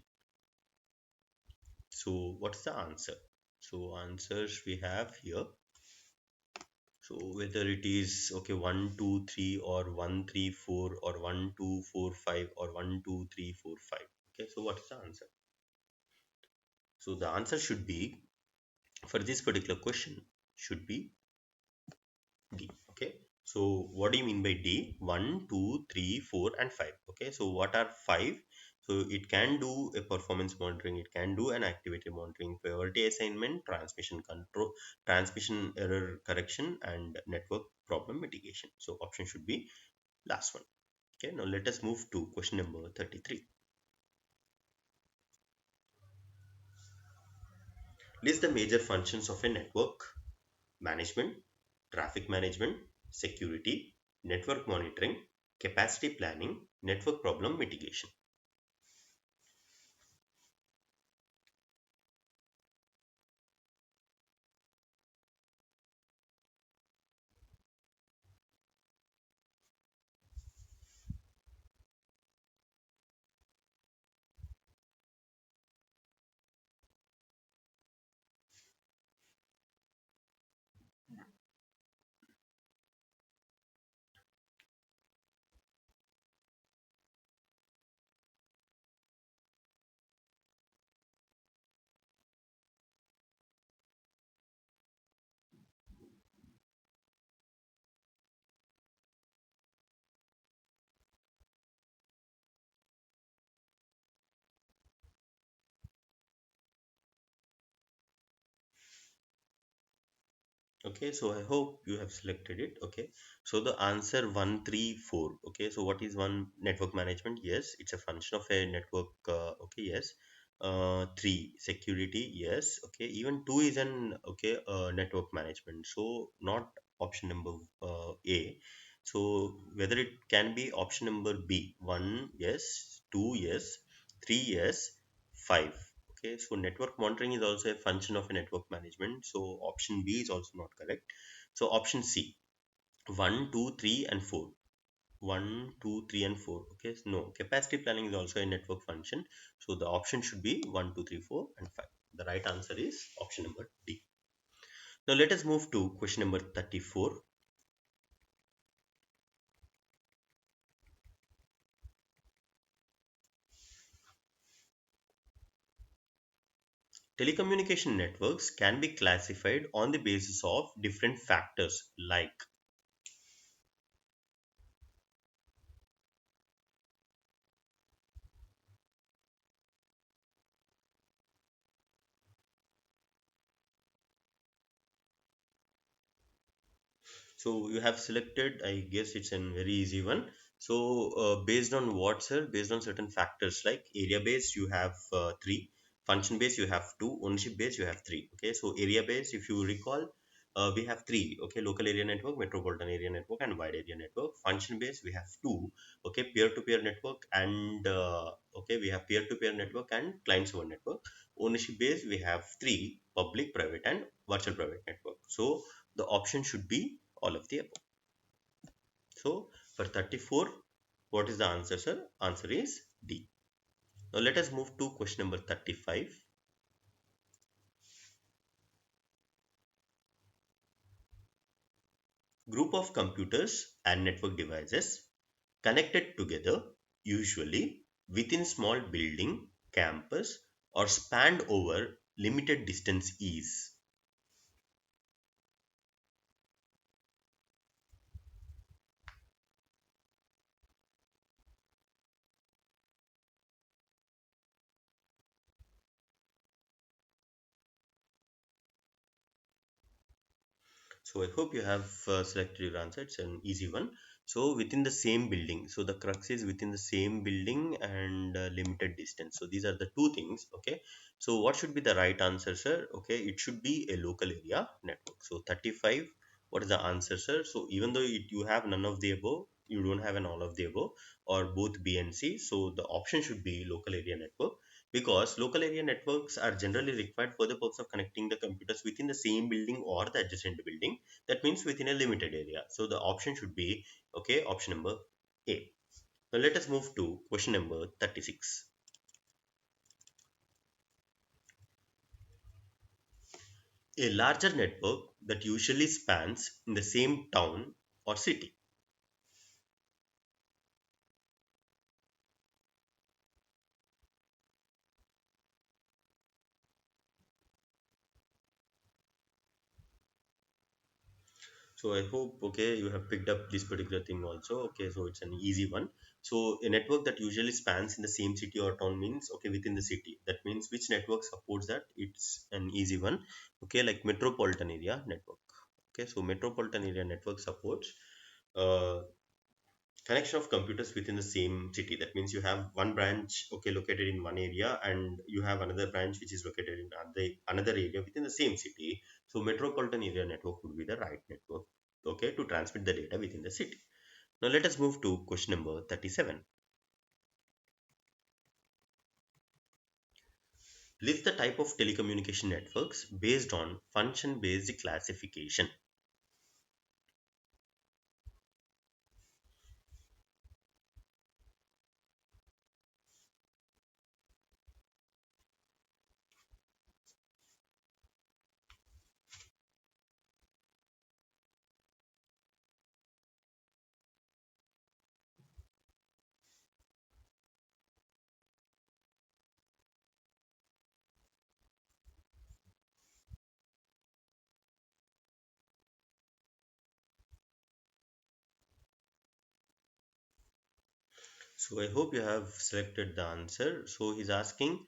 So what's the answer? So answers we have here. So whether it is okay 1 2 3 or 1 3 4 or 1 2 4 5 or 1 2 3 4 5. Okay, so what is the answer? So the answer should be for this particular question should be D. Okay. So what do you mean by D? 1, 2, 3, 4, and 5. Okay. So what are 5? So it can do a performance monitoring, it can do an activity monitoring, priority assignment, transmission control, transmission error correction, and network problem mitigation. So option should be last one. Okay, now let us move to question number 33. List the major functions of a network: management, traffic management, security, network monitoring, capacity planning, network problem mitigation. Okay, so I hope you have selected it. Okay, so the answer 134. Okay, so what is one? Network management? Yes, it's a function of a network. Okay, yes. Three, security? Yes. Okay, even two is an okay network management. So not option number A. So whether it can be option number B. One, yes. Two, yes. Three, yes. Five. Okay, so network monitoring is also a function of a network management. So option B is also not correct. So option C, 1, 2, 3, and 4. 1, 2, 3, and 4. Okay, so no, capacity planning is also a network function. So the option should be 1, 2, 3, 4, and 5. The right answer is option number D. Now let us move to question number 34. Telecommunication networks can be classified on the basis of different factors like. So you have selected, I guess it's a very easy one. So based on what, sir? Based on certain factors like area base, you have three. Function base, you have two. Ownership base, you have three. Okay, so area base, if you recall, we have three. Okay, local area network, metropolitan area network, and wide area network. Function base, we have two. Okay, peer-to-peer network, and okay, we have peer-to-peer network and client-server network. Ownership base, we have three: public, private, and virtual private network. So the option should be all of the above. So for 34, what is the answer, sir? Answer is D. Now let us move to question number 35. Group of computers and network devices connected together, usually within small building, campus, or spanned over limited distance is. So I hope you have selected your answer. It's an easy one. So within the same building. So the crux is within the same building and limited distance. So these are the two things. Okay. So what should be the right answer, sir? Okay, it should be a local area network. So 35. What is the answer, sir? So even though you have none of the above, you don't have an all of the above or both B and C. So the option should be local area network, because local area networks are generally required for the purpose of connecting the computers within the same building or the adjacent building. That means within a limited area. So the option should be okay, option number A. Now let us move to question number 36. A larger network that usually spans in the same town or city. So I hope okay you have picked up this particular thing also. Okay, so it's an easy one. So a network that usually spans in the same city or town means okay within the city. That means which network supports that? It's an easy one. Okay, like metropolitan area network. Okay, so metropolitan area network supports uh, connection of computers within the same city. That means you have one branch okay located in one area and you have another branch which is located in another area within the same city. So metropolitan area network would be the right network okay to transmit the data within the city. Now let us move to question number 37. List the type of telecommunication networks based on function based classification. So I hope you have selected the answer. So he's asking,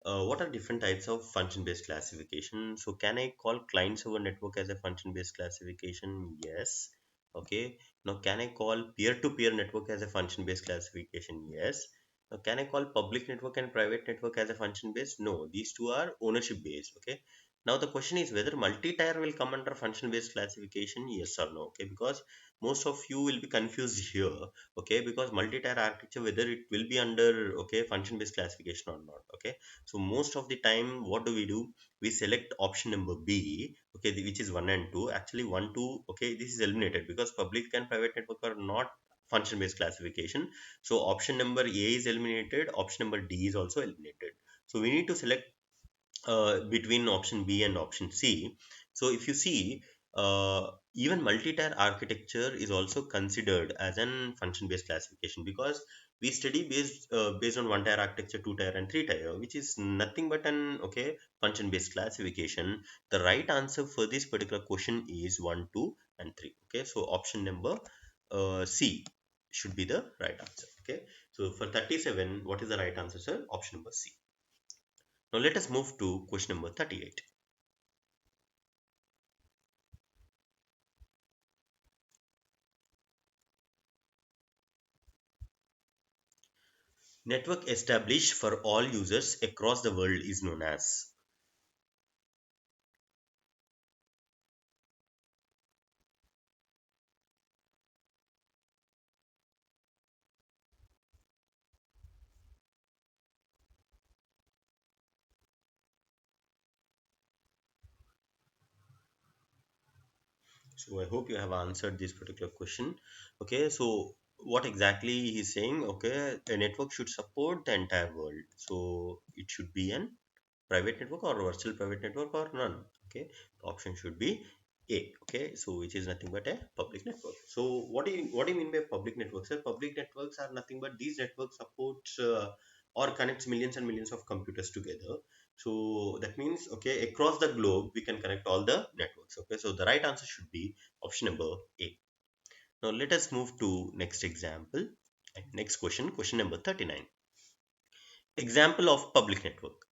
what are different types of function-based classification? So can I call client-server network as a function-based classification? Yes. Okay. Now can I call peer-to-peer network as a function-based classification? Yes. Now can I call public network and private network as a function-based? No. These two are ownership-based. Okay. Now the question is whether multi-tier will come under function-based classification? Yes or no? Okay. Because most of you will be confused here okay because multi-tier architecture whether it will be under okay function based classification or not okay so most of the time what do we select option number b okay which is 1 and 2 actually 1 2 okay this is eliminated because public and private network are not function based classification so option number a is eliminated option number d is also eliminated so we need to select between option B and option C. So if you see, even multi-tier architecture is also considered as an function-based classification because we study based on one-tier architecture, two-tier, and three-tier, which is nothing but an okay function-based classification. The right answer for this particular question is one, two, and three. Okay, so option number C should be the right answer. Okay, so for 37, what is the right answer, sir? Option number C. Now let us move to question number 38. Network established for all users across the world is known as. So I hope you have answered this particular question. Okay, so what exactly he's saying? Okay, a network should support the entire world. So it should be an private network or virtual private network or none. Okay, the option should be A. Okay, so which is nothing but a public network. So what do you mean by public networks? Sir, public networks are nothing but these networks support or connects millions and millions of computers together. So that means okay across the globe we can connect all the networks. Okay, so the right answer should be option number A. Now let us move to next example and next question. Question number 39. Example of public network.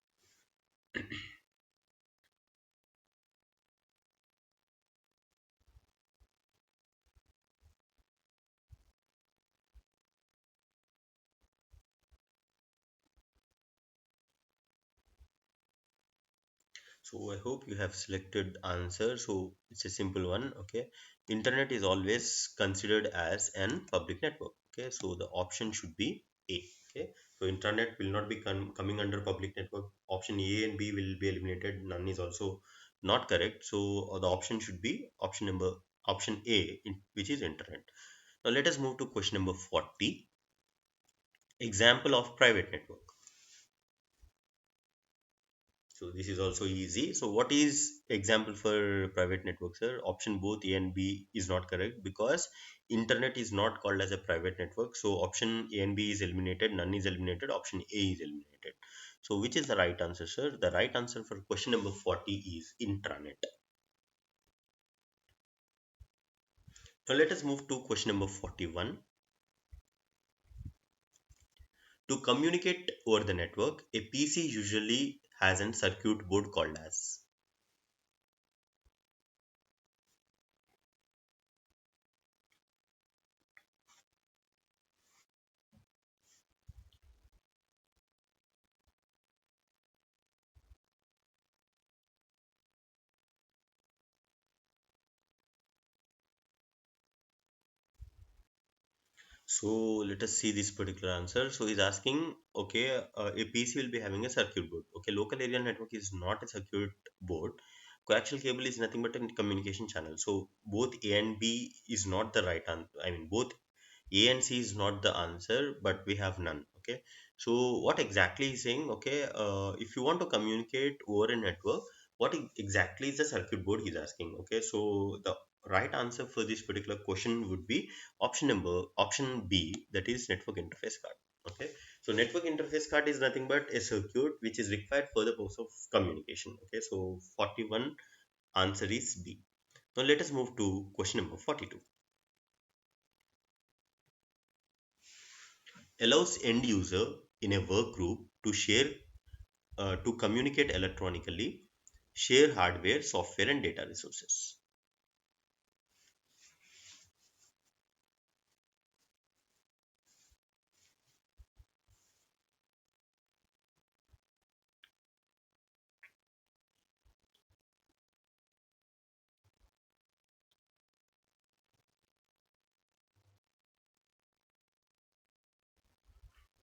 So I hope you have selected answer. So it's a simple one. Okay. Internet is always considered as an public network. Okay. So the option should be A. Okay. So internet will not be coming under public network. Option A and B will be eliminated. None is also not correct. So the option should be option A, which is internet. Now let us move to question number 40. Example of private network. So this is also easy. So what is example for private network, sir? Option both A and B is not correct because internet is not called as a private network. So option A and B is eliminated, none is eliminated, option A is eliminated. So which is the right answer, sir? The right answer for question number 40 is intranet. Now let us move to question number 41. To communicate over the network, a PC usually has a circuit board called as. So let us see this particular answer. So he's asking, okay, a PC will be having a circuit board. Okay, local area network is not a circuit board. Coaxial cable is nothing but a communication channel. So both A and B is not the right answer. I mean, both A and C is not the answer, but we have none. Okay. So what exactly is saying? Okay, if you want to communicate over a network, what exactly is the circuit board he's asking? Okay, so the right answer for this particular question would be option B, that is network interface card. Okay, so network interface card is nothing but a circuit which is required for the purpose of communication. Okay, so 41 answer is B. Now let us move to question number 42. Allows end user in a work group to share to communicate electronically, share hardware, software, and data resources.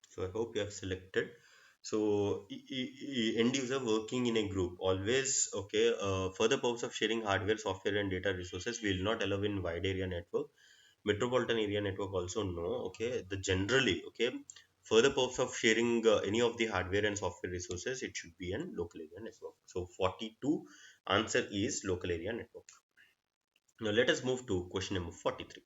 So I hope you have selected. So end user working in a group always, okay. For the purpose of sharing hardware, software, and data resources, we will not allow in wide area network. Metropolitan area network also no. Okay, the generally, okay. For the purpose of sharing any of the hardware and software resources, it should be an local area network. So 42 answer is local area network. Now let us move to question number 43.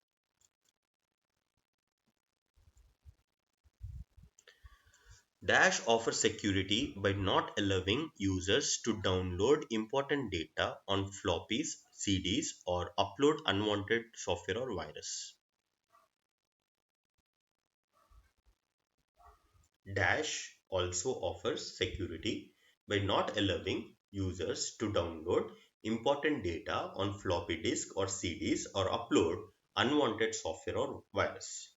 Dash offers security by not allowing users to download important data on floppies, CDs, or upload unwanted software or virus. Dash also offers security by not allowing users to download important data on floppy disk or CDs or upload unwanted software or virus.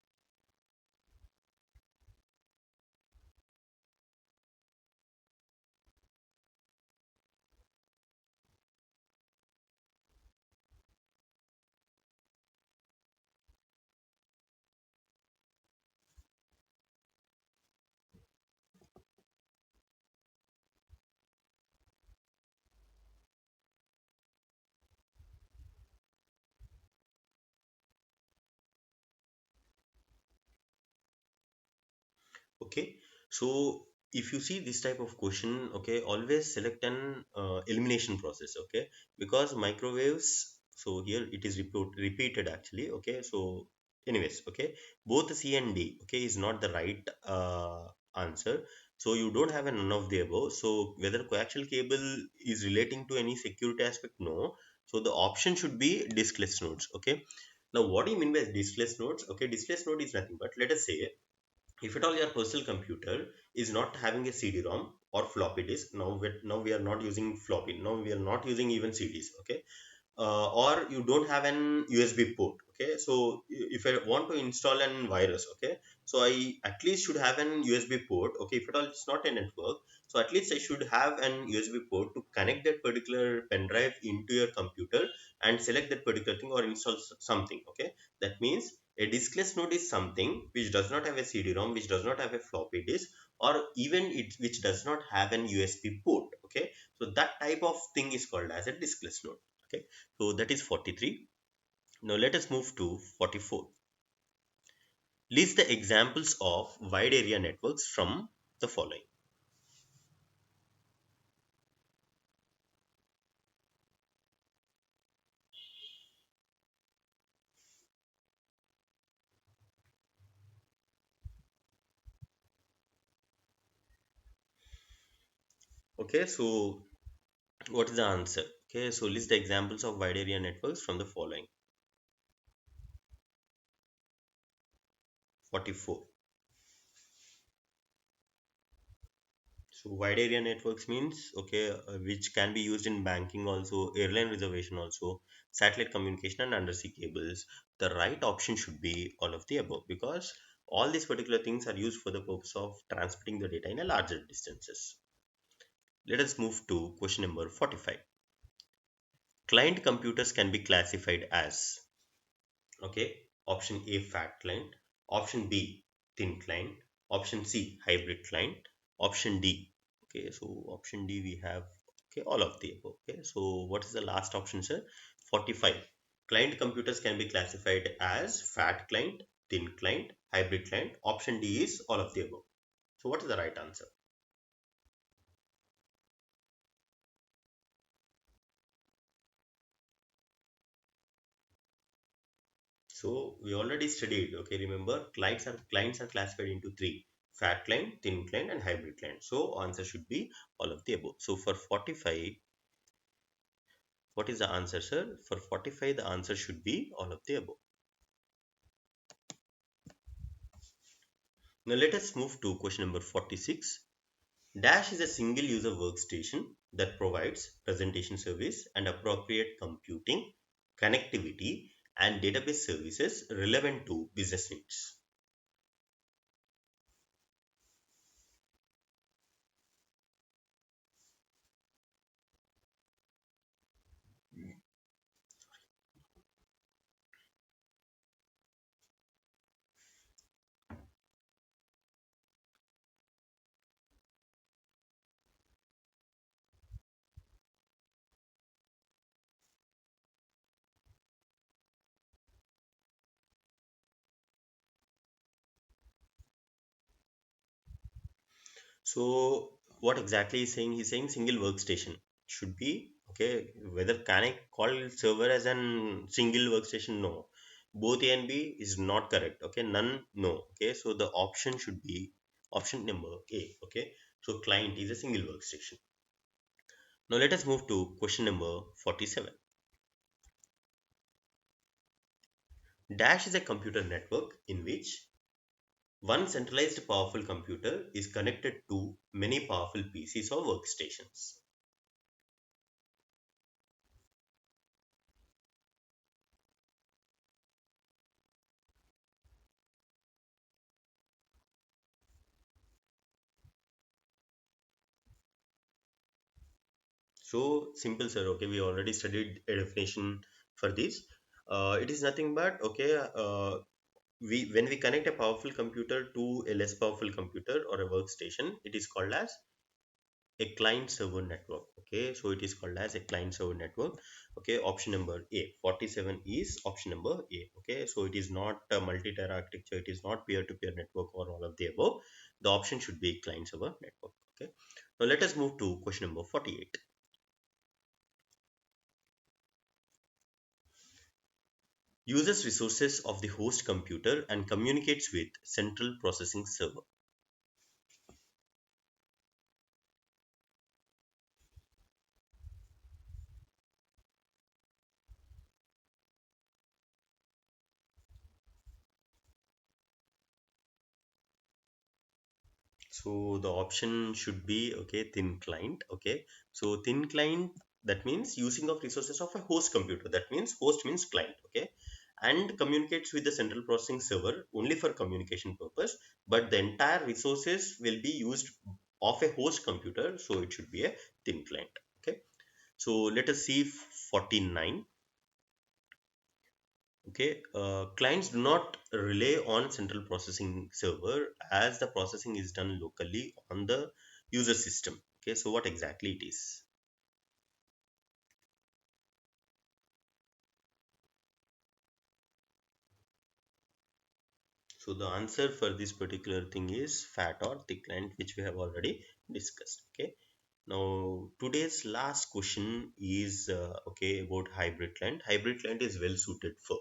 Okay, so if you see this type of question, okay, always select an elimination process. Okay, because microwaves, so here it is repeated actually. Okay, so anyways, okay, both C and D, okay, is not the right answer. So you don't have a none of the above. So whether coaxial cable is relating to any security aspect, no. So the option should be diskless nodes. Okay, now what do you mean by diskless nodes? Okay, diskless node is nothing but, let us say, if at all your personal computer is not having a CD-ROM or floppy disk, now we are not using floppy, now we are not using even CDs, okay, or you don't have an USB port. Okay, so if I want to install an virus, okay, so I at least should have an USB port. Okay, if at all it's not a network, so at least I should have an USB port to connect that particular pen drive into your computer and select that particular thing or install something. Okay, that means a diskless node is something which does not have a CD-ROM, which does not have a floppy disk, or even it which does not have an USB port. Okay, so that type of thing is called as a diskless node. Okay, so that is 43. Now let us move to 44. List the examples of wide area networks from the following. Okay, so what is the answer? Okay, so list the examples of wide area networks from the following. 44. So wide area networks means, okay, which can be used in banking also, airline reservation also, satellite communication and undersea cables. The right option should be all of the above, because all these particular things are used for the purpose of transmitting the data in a larger distances. Let us move to question number 45. Client computers can be classified as, okay, option A, fat client, option B, thin client, option C, hybrid client, option D. Okay, so option D we have, okay, all of the above. Okay, so what is the last option, sir? 45. Client computers can be classified as fat client, thin client, hybrid client. Option D is all of the above. So what is the right answer? So we already studied, okay, remember, clients are classified into three: fat client, thin client, and hybrid client. So answer should be all of the above. So for 45, what is the answer, sir? For 45, the answer should be all of the above. Now let us move to question number 46. Dash is a single user workstation that provides presentation service and appropriate computing, connectivity, and database services relevant to business needs. So what exactly he's saying? He's saying single workstation should be, okay. Whether can I call server as an single workstation? No. Both A and B is not correct. Okay, none, no. Okay, so the option should be option number A. Okay, so client is a single workstation. Now let us move to question number 47. Dash is a computer network in which one centralized powerful computer is connected to many powerful PCs or workstations. So simple, sir. Okay, we already studied a definition for this. It is nothing but, okay. We when we connect a powerful computer to a less powerful computer or a workstation, it is called as a client server network. Okay, so it is called as a client server network. Okay, option number A, 47 is option number A. Okay, so it is not a multi-tier architecture. It is not peer-to-peer network or all of the above. The option should be client server network. Okay. Now let us move to question number 48. Uses resources of the host computer and communicates with central processing server. So the option should be, okay, thin client. Okay, so thin client, that means using of resources of a host computer. That means host means client. Okay, and communicates with the central processing server only for communication purpose. But the entire resources will be used of a host computer, so it should be a thin client. Okay, so let us see 49. Okay, clients do not rely on central processing server as the processing is done locally on the user system. Okay, so what exactly it is? So the answer for this particular thing is fat or thick client, which we have already discussed. Okay. Now today's last question is, okay, about hybrid client. Hybrid client is well suited for,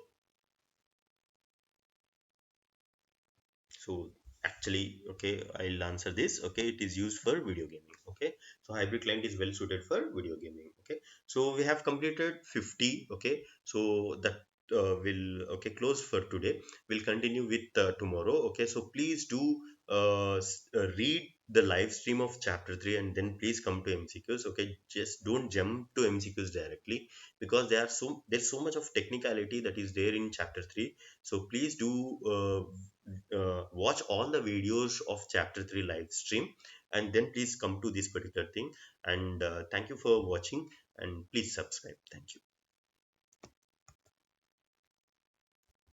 so actually, okay, I'll answer this. Okay, it is used for video gaming. Okay, so hybrid client is well suited for video gaming. Okay, so we have completed 50. Okay, so the will okay close for today. We'll continue with tomorrow. Okay, so please do read the live stream of chapter 3 and then please come to MCQs. Okay, just don't jump to MCQs directly, because there's so much of technicality that is there in chapter 3. So please do watch all the videos of chapter 3 live stream, and then please come to this particular thing. And thank you for watching, and please subscribe. Thank you.